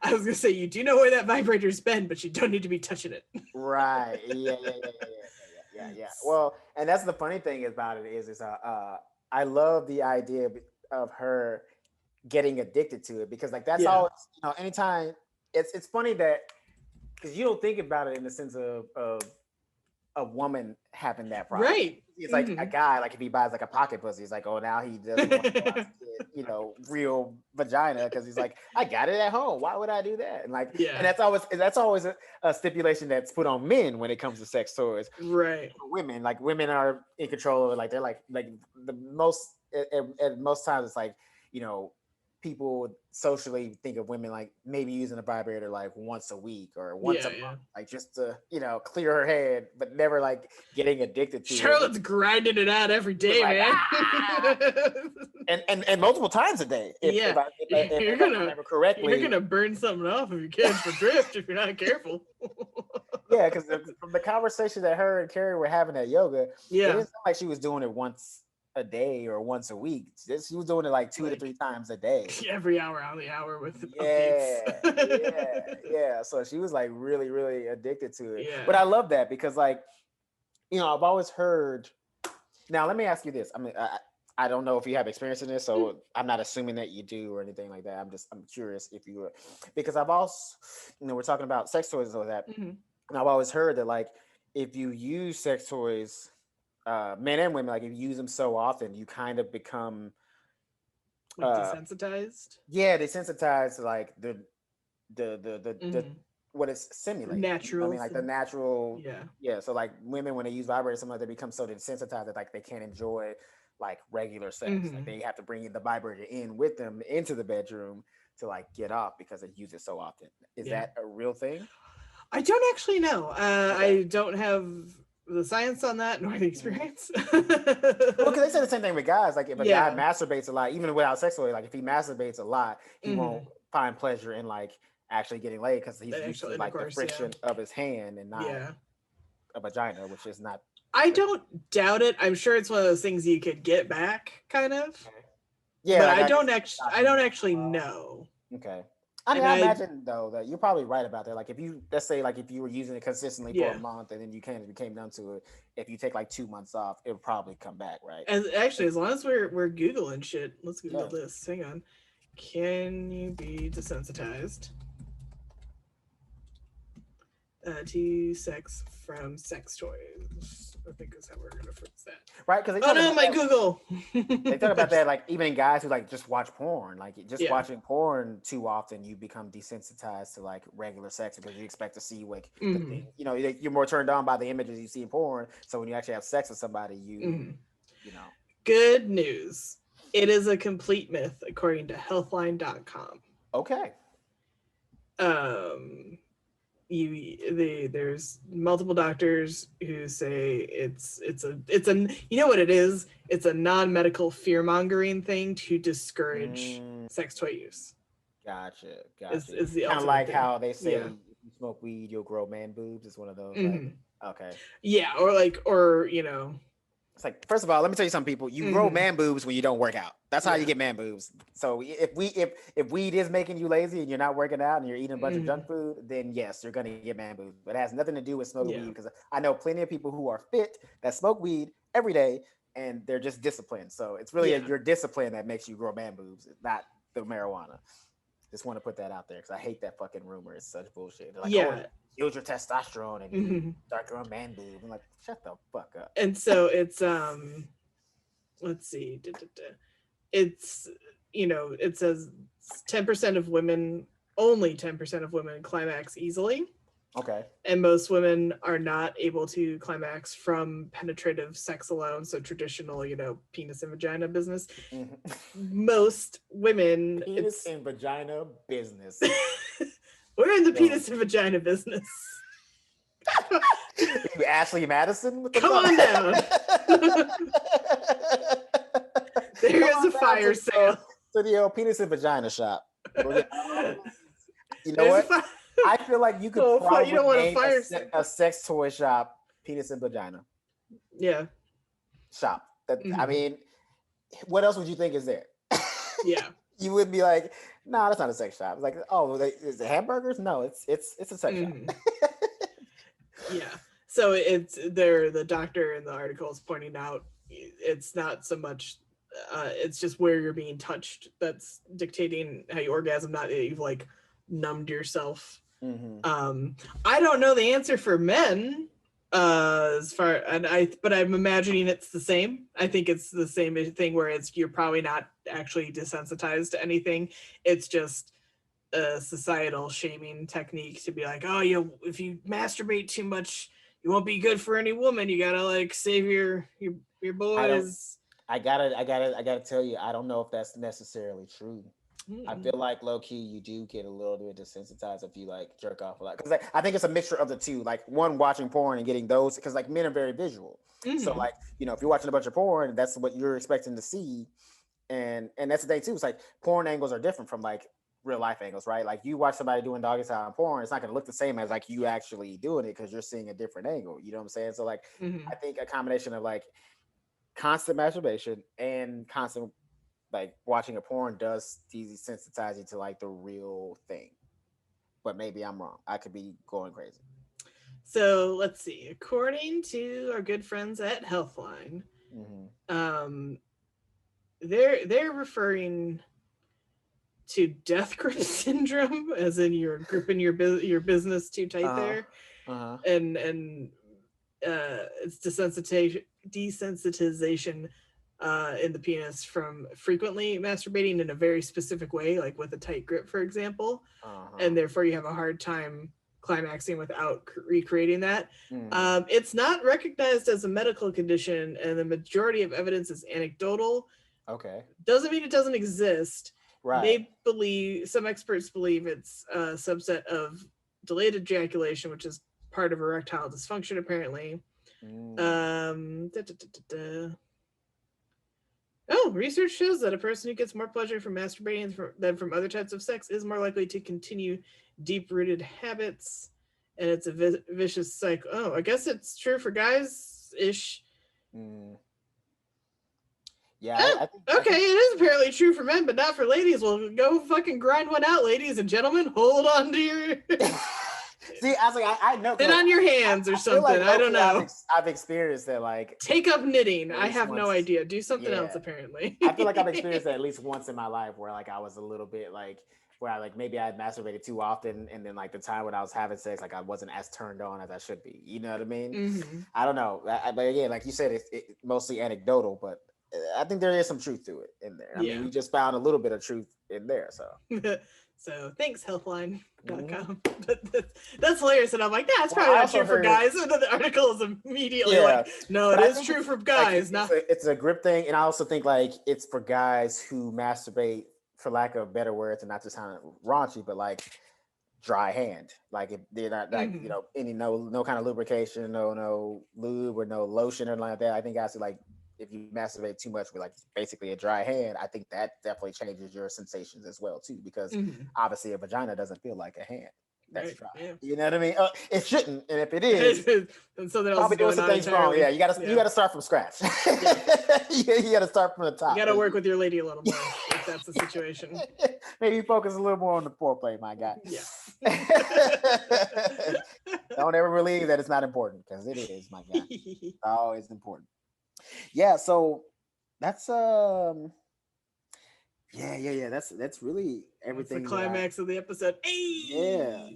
I was gonna say you do know where that vibrator's been, but you don't need to be touching it. Right. Yeah. Well, and that's the funny thing about it is I love the idea of her getting addicted to it because like that's always, you know, anytime it's funny that because you don't think about it in the sense of a woman having that problem. Right. It's like a guy, like if he buys like a pocket pussy, he's like, oh, now he doesn't want to get, you know, real vagina because he's like, I got it at home. Why would I do that? And like, and that's always a stipulation that's put on men when it comes to sex toys. Right. For women, like women are in control of it. Like they're like the most at most times it's like, you know, people socially think of women like maybe using a vibrator like once a week or once a month, like just to, you know, clear her head, but never like getting addicted to Charlotte's grinding it out every day, like, man. and multiple times a day. If I remember correctly, you're gonna burn something off if you catch for drift if you're not careful. Yeah, because from the conversation that her and Carrie were having at yoga, it didn't sound like she was doing it once a day or once a week. She was doing it like 2 to 3 times a day. Every hour on the hour with updates. Yeah. So she was like really, really addicted to it. Yeah. But I love that because like, you know, I've always heard. Now, let me ask you this. I mean, I don't know if you have experience in this, so I'm not assuming that you do or anything like that. I'm curious if you were, because I've also, you know, we're talking about sex toys and all that. And I've always heard that like, if you use sex toys, men and women, like if you use them so often, you kind of become desensitized. Yeah, desensitized to like the what it's simulating. Natural. I mean, like the natural. Yeah. So like women, when they use vibrators, sometimes they become so desensitized that like they can't enjoy like regular sex. Like they have to bring the vibrator in with them into the bedroom to like get off because they use it so often. Is that a real thing? I don't actually know. I don't have the science on that nor the experience. Well, because they say the same thing with guys. Like if a guy masturbates a lot, even without sex toy, like if he masturbates a lot, he won't find pleasure in like actually getting laid because he's used to like the friction of his hand and not a vagina, which is not. I don't doubt it. I'm sure it's one of those things you could get back, kind of. Yeah, but like I don't actually know. Okay. I mean, I imagine though that you're probably right about that. Like if you, let's say, like if you were using it consistently for a month and then you came down to it, if you take like 2 months off, it'll probably come back, right? And actually, as long as we're Googling shit, let's Google this. Hang on. Can you be desensitized to sex from sex toys? I think is how we're gonna fix that. Right? Because Google. They talk about that, like even in guys who like just watch porn, like just watching porn too often, you become desensitized to like regular sex because you expect to see like the thing, you know, you're more turned on by the images you see in porn. So when you actually have sex with somebody, you know. Good news. It is a complete myth according to healthline.com. Okay. There's multiple doctors who say it's a you know what it is? It's a non-medical fear-mongering thing to discourage sex toy use. Gotcha. Is the kind of like thing. how they say if you smoke weed, you'll grow man boobs. It's one of those. Like, okay. Yeah, or you know. It's like, first of all, let me tell you something, people. You grow man boobs when you don't work out. That's how you get man boobs. So if weed is making you lazy and you're not working out and you're eating a bunch of junk food, then yes, you're gonna get man boobs. But it has nothing to do with smoking weed, because I know plenty of people who are fit that smoke weed every day and they're just disciplined. So it's really your discipline that makes you grow man boobs, not the marijuana. Just want to put that out there because I hate that fucking rumor. It's such bullshit. They're like, oh, build your testosterone and you start growing man boobs. I'm like, shut the fuck up. And so it's let's see, it's, you know, it says 10% of women, only 10% of women climax easily. Okay. And most women are not able to climax from penetrative sex alone. So traditional, you know, penis and vagina business. Most women, penis and vagina business. We're in the penis and vagina business. You Ashley Madison with the Come on down. There is a fire sale. To the old penis and vagina shop. You know There's what? I feel like you could probably you don't want name a sex toy shop, penis and vagina. Yeah. Shop. I mean, what else would you think is there? Yeah. You would be like, nah, that's not a sex shop. It's like, oh, is it hamburgers? No, it's a sex shop. Yeah. So the doctor in the article is pointing out it's not so much it's just where you're being touched that's dictating how you orgasm, not that you've like numbed yourself. I don't know the answer for men but I'm imagining it's the same. I think it's the same thing where you're probably not actually desensitized to anything. It's just a societal shaming technique to be like, oh, if you masturbate too much, you won't be good for any woman. You gotta like save your boys. I gotta tell you, I don't know if that's necessarily true. I feel like low key you do get a little bit desensitized if you like jerk off a lot, because I think it's a mixture of the two. Like one, watching porn and getting those, because like men are very visual. So like, if you're watching a bunch of porn, that's what you're expecting to see, and that's the thing too. It's like porn angles are different from like real life angles, right? Like you watch somebody doing doggy style on porn, it's not going to look the same as like you actually doing it because you're seeing a different angle. You know what I'm saying? So like, I think a combination of like constant masturbation and constant like watching a porn does desensitize you to like the real thing. But maybe I'm wrong. I could be going crazy. So let's see. According to our good friends at Healthline, they're referring to death grip syndrome, as in you're gripping your business too tight there, and it's desensitization in the penis from frequently masturbating in a very specific way, like with a tight grip, for example, and therefore you have a hard time climaxing without recreating that. It's not recognized as a medical condition, and the majority of evidence is anecdotal. Okay. Doesn't mean it doesn't exist. Right. Some experts believe it's a subset of delayed ejaculation, which is part of erectile dysfunction, apparently. Research shows that a person who gets more pleasure from masturbating than from other types of sex is more likely to continue deep-rooted habits, and it's a vicious cycle. Oh, I guess it's true for guys-ish. Yeah. It is apparently true for men, but not for ladies. Well, go fucking grind one out, ladies and gentlemen. Hold on to your... See, I was like, I know. Sit on your hands or something. Like, I don't know. I've experienced that. Like, take up knitting. I have no idea. Do something else. Apparently, I feel like I've experienced that at least once in my life, where like I was a little bit like, where I like maybe I had masturbated too often, and then like the time when I was having sex, like I wasn't as turned on as I should be. You know what I mean? I don't know. But again, like you said, it's mostly anecdotal, but I think there is some truth to it in there. I mean, we just found a little bit of truth in there. So. So thanks, healthline.com. That's hilarious. And I'm like, it's probably not true for guys. And then the article is immediately like, no, it is true for guys. Like, it's a grip thing. And I also think like it's for guys who masturbate, for lack of better words, and not to sound raunchy, but like dry hand. Like if they're not like, any no kind of lubrication, no lube or no lotion or anything like that. I think guys like, if you masturbate too much with like basically a dry hand, I think that definitely changes your sensations as well too, because obviously a vagina doesn't feel like a hand that's dry. Yeah. You know what I mean? It shouldn't, and if it is, then something else probably doing some things wrong. Yeah, you gotta start from scratch. You gotta start from the top. You gotta work with your lady a little more if that's the situation. Maybe focus a little more on the foreplay, my guy. Yeah. Don't ever believe that it's not important, because it is, my guy. It's always important. Yeah, so that's that's really everything. That's the climax of the episode. Hey! Yeah,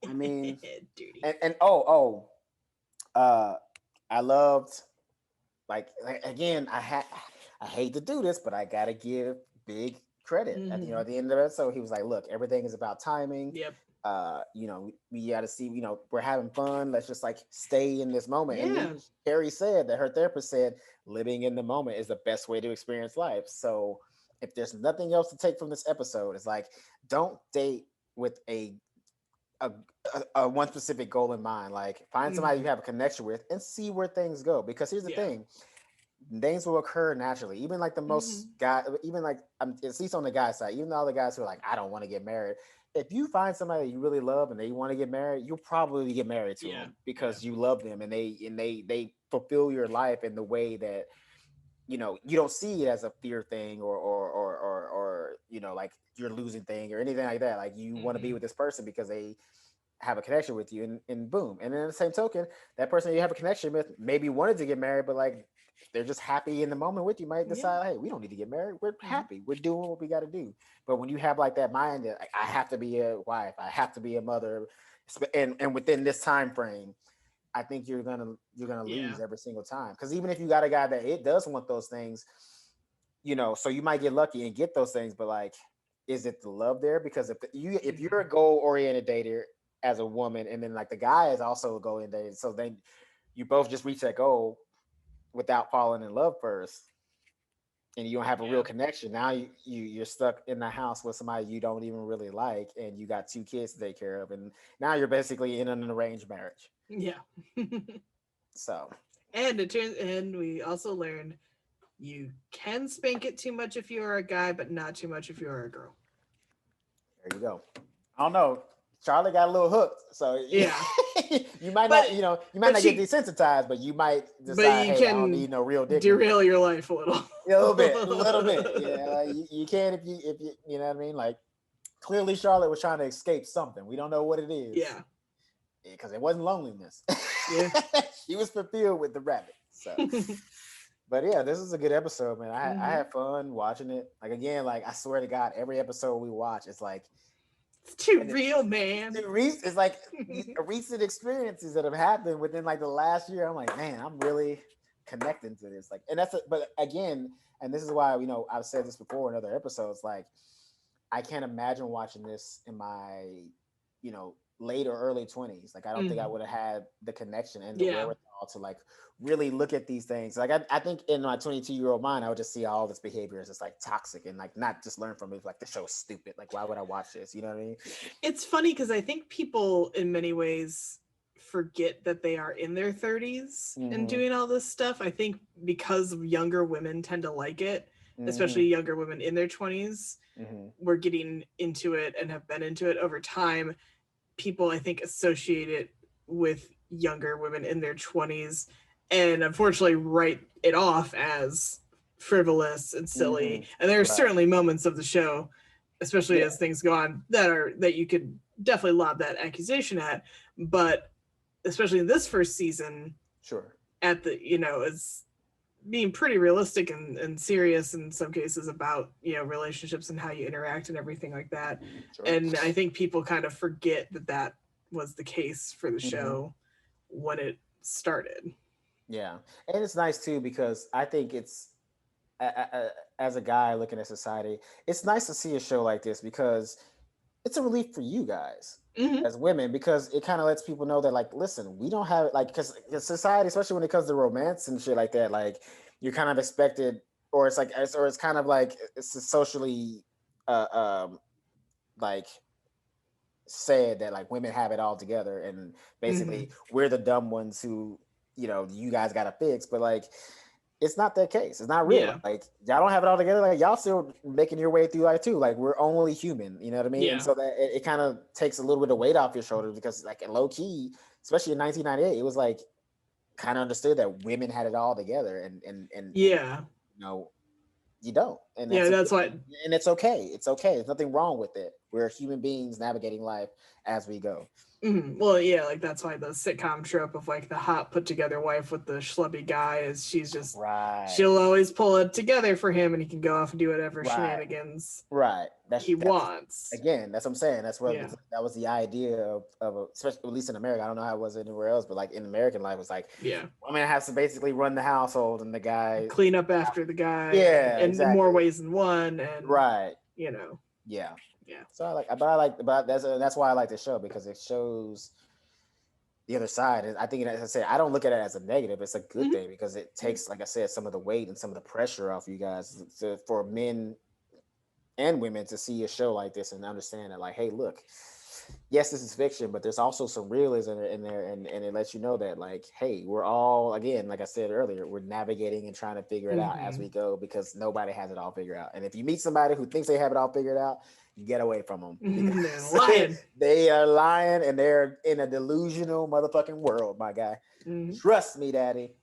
I mean, dirty. And I loved, like again, I hate to do this, but I gotta give big credit at the end of it. So he was like, look, everything is about timing. Yep. We got to see, we're having fun. Let's just like stay in this moment. Yeah. And then Hare said that her therapist said living in the moment is the best way to experience life. So if there's nothing else to take from this episode, it's like, don't date with a a, a one specific goal in mind. Like find somebody you have a connection with and see where things go. Because here's the thing, things will occur naturally. Even like the most guy, even like at least on the guy side, even all the guys who are like, I don't want to get married. If you find somebody you really love and they want to get married, you'll probably get married to them because you love them and they fulfill your life in the way that you know you don't see it as a fear thing or you know like you're losing thing or anything like that. Like you want to be with this person because they have a connection with you and boom. And then in the same token, that person you have a connection with maybe wanted to get married, but like they're just happy in the moment with you, might decide, hey, we don't need to get married. We're happy. We're doing what we got to do. But when you have like that mind that like, I have to be a wife, I have to be a mother, and within this time frame, I think you're gonna lose every single time. Because even if you got a guy that it does want those things, you know, so you might get lucky and get those things, but like, is it the love there? Because if you're a goal oriented dater as a woman, and then like the guy is also a goal oriented, so then you both just reach that goal without falling in love first, and you don't have a real connection. Now you're stuck in the house with somebody you don't even really like, and you got 2 kids to take care of, and now you're basically in an arranged marriage. Yeah. So. And we also learned you can spank it too much if you're a guy, but not too much if you're a girl. There you go. I don't know. Charlotte got a little hooked, so yeah, you might not, you might not get desensitized, but you might decide, hey, I don't need no real dick. Derail your life a little, a little bit. Yeah, you can if you you know what I mean. Like clearly, Charlotte was trying to escape something. We don't know what it is. Yeah, because it wasn't loneliness. Yeah, she was fulfilled with the rabbit. So, but yeah, this is a good episode, man. I had fun watching it. Like again, like I swear to God, every episode we watch, it's like. It's too real, man. It's like recent experiences that have happened within like the last year. I'm like, man, I'm really connecting to this. Like, and but again, and this is why, I've said this before in other episodes, like, I can't imagine watching this in my, late or early 20s. Like, I don't think I would have had the connection and the wherewithal to like really look at these things. Like, I think in my 22-year-old mind, I would just see all this behavior as just like toxic and like not just learn from it. Like, the show's stupid. Like, why would I watch this? You know what I mean? It's funny because I think people in many ways forget that they are in their 30s and doing all this stuff. I think because younger women tend to like it, especially younger women in their 20s, were getting into it and have been into it over time. People, I think, associate it with younger women in their 20s and unfortunately write it off as frivolous and silly. And there are certainly moments of the show, especially as things go on, that you could definitely lob that accusation at. But especially in this first season, at the, it's being pretty realistic and serious in some cases about, relationships and how you interact and everything like that. And I think people kind of forget that was the case for the show when it started. Yeah. And it's nice too, because I think it's, as a guy looking at society, it's nice to see a show like this because it's a relief for you guys as women, because it kind of lets people know that, like, listen, we don't have it, like, because society, especially when it comes to romance and shit like that, like, you're kind of expected, or it's kind of like it's socially like said that like women have it all together and basically we're the dumb ones who, you guys got to fix, but like it's not that case. It's not real. Like, y'all don't have it all together. Like, y'all still making your way through life too. Like, we're only human. You know what I mean? And so that it kind of takes a little bit of weight off your shoulders, because like low key, especially in 1998, it was like kind of understood that women had it all together, and you don't. And that's why. And it's okay. It's okay. There's nothing wrong with it. We're human beings navigating life as we go. Well, yeah, like that's why the sitcom trope of like the hot put together wife with the schlubby guy is she's just she'll always pull it together for him and he can go off and do whatever shenanigans he wants. Again, that's what I'm saying. That's what that was the idea of especially at least in America. I don't know how it was anywhere else, but like in American life, it's like women have to basically run the household and the guy clean up after the guy. In more ways than one. And So that's why I like the show, because it shows the other side. And I think, as I said, I don't look at it as a negative. It's a good thing, because it takes, like I said, some of the weight and some of the pressure off you guys for men and women to see a show like this and understand that, like, hey, look, yes, this is fiction, but there's also some realism in there, and it lets you know that, like, hey, we're all, again, like I said earlier, we're navigating and trying to figure it out as we go, because nobody has it all figured out. And if you meet somebody who thinks they have it all figured out, you get away from them, because They're lying. they are lying, and they're in a delusional motherfucking world, my guy. Trust me, daddy.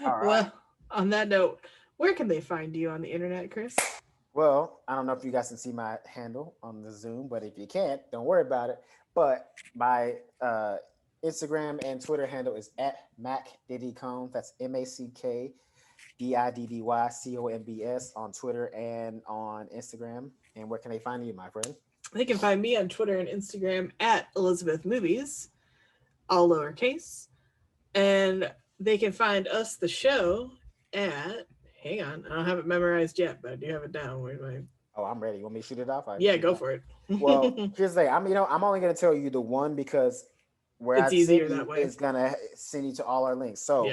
All right. Well, on that note, where can they find you on the internet, Chris? Well, I don't know if you guys can see my handle on the Zoom, but if you can't, don't worry about it. But my Instagram and Twitter handle is at Mack Diddy Combs. That's MackDiddyCombs on Twitter and on Instagram. And where can they find you, my friend? They can find me on Twitter and Instagram at Elizabeth Movies, all lowercase. And they can find us, the show, at, hang on, I don't have it memorized yet, but I do have it down. Where's my... Oh, I'm ready. You want me to shoot it off? Yeah, go for it. Well, here's the thing. I'm only going to tell you the one, because where it's easier that way. It's going to send you to all our links. So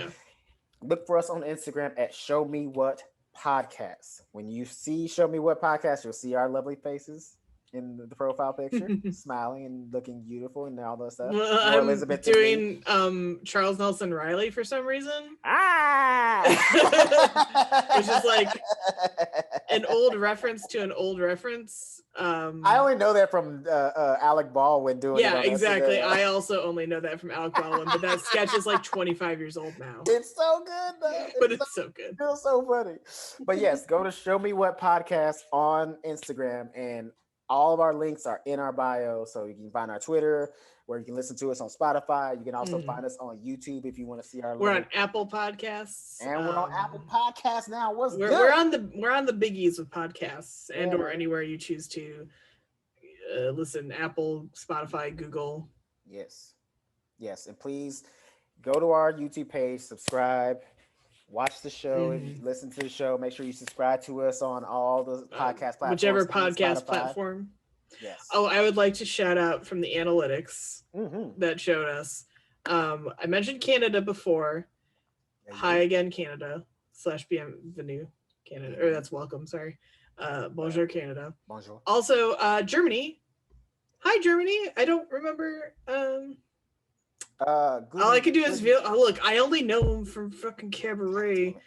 look for us on Instagram at Show Me What Podcast. When you see Show Me What Podcast, you'll see our lovely faces in the profile picture, smiling and looking beautiful and all that stuff. Well, I'm Elizabeth doing Charles Nelson Riley for some reason. Which is like an old reference to an old reference. I only know that from Alec Baldwin doing it. Yeah, exactly. I also only know that from Alec Baldwin, but that sketch is like 25 years old now. It's so good though. It's so good. It feels so funny. But yes, go to Show Me What Podcast on Instagram, and all of our links are in our bio. So you can find our Twitter, where you can listen to us on Spotify. You can also find us on YouTube if you want to see our. We're on Apple Podcasts, and we're on Apple Podcasts now. We're on the biggies with podcasts, and or anywhere you choose to listen. Apple, Spotify, Google. Yes, and please go to our YouTube page, subscribe. Watch the show, listen to the show. Make sure you subscribe to us on all the podcast platforms. Whichever podcast platform. Yes. Oh, I would like to shout out from the analytics that showed us. I mentioned Canada before. Hi again, Canada / bienvenue, Canada. Or that's welcome, sorry. Bonjour, Canada. Bonjour. Also, Germany. Hi, Germany. I don't remember... all I could do is look. I only know him from fucking Cabaret.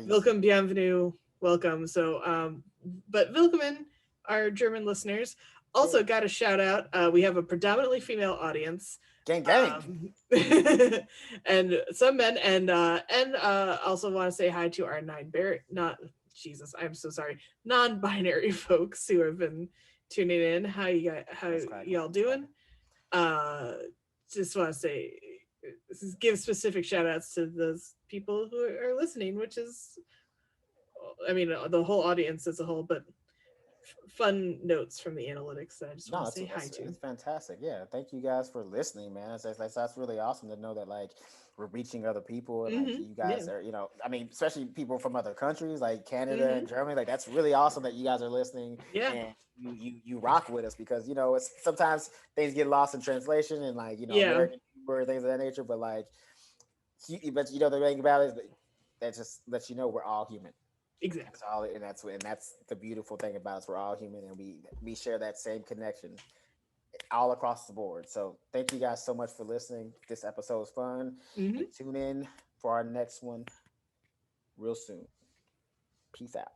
Welcome, bienvenue, welcome. So, but willkommen, our German listeners. Also, got a shout out. We have a predominantly female audience. Gang, gang. And some men, and also want to say hi to our non-binary folks who have been tuning in. How y'all doing? Just want to say, give specific shout outs to those people who are listening, which is, I mean, the whole audience as a whole, but fun notes from the analytics that I just want to say hi to. It's fantastic. Yeah. Thank you guys for listening, man. That's really awesome to know that, like, we're reaching other people, and like, you guys are, I mean, especially people from other countries like Canada and Germany. Like, that's really awesome that you guys are listening. Yeah. And you rock with us, because it's sometimes things get lost in translation, and like American humor, things of that nature. But like, the thing about it is that just lets you know we're all human. Exactly. And that's the beautiful thing about us. We're all human, and we share that same connection all across the board. So thank you guys so much for listening. This episode was fun. And tune in for our next one real soon. Peace out.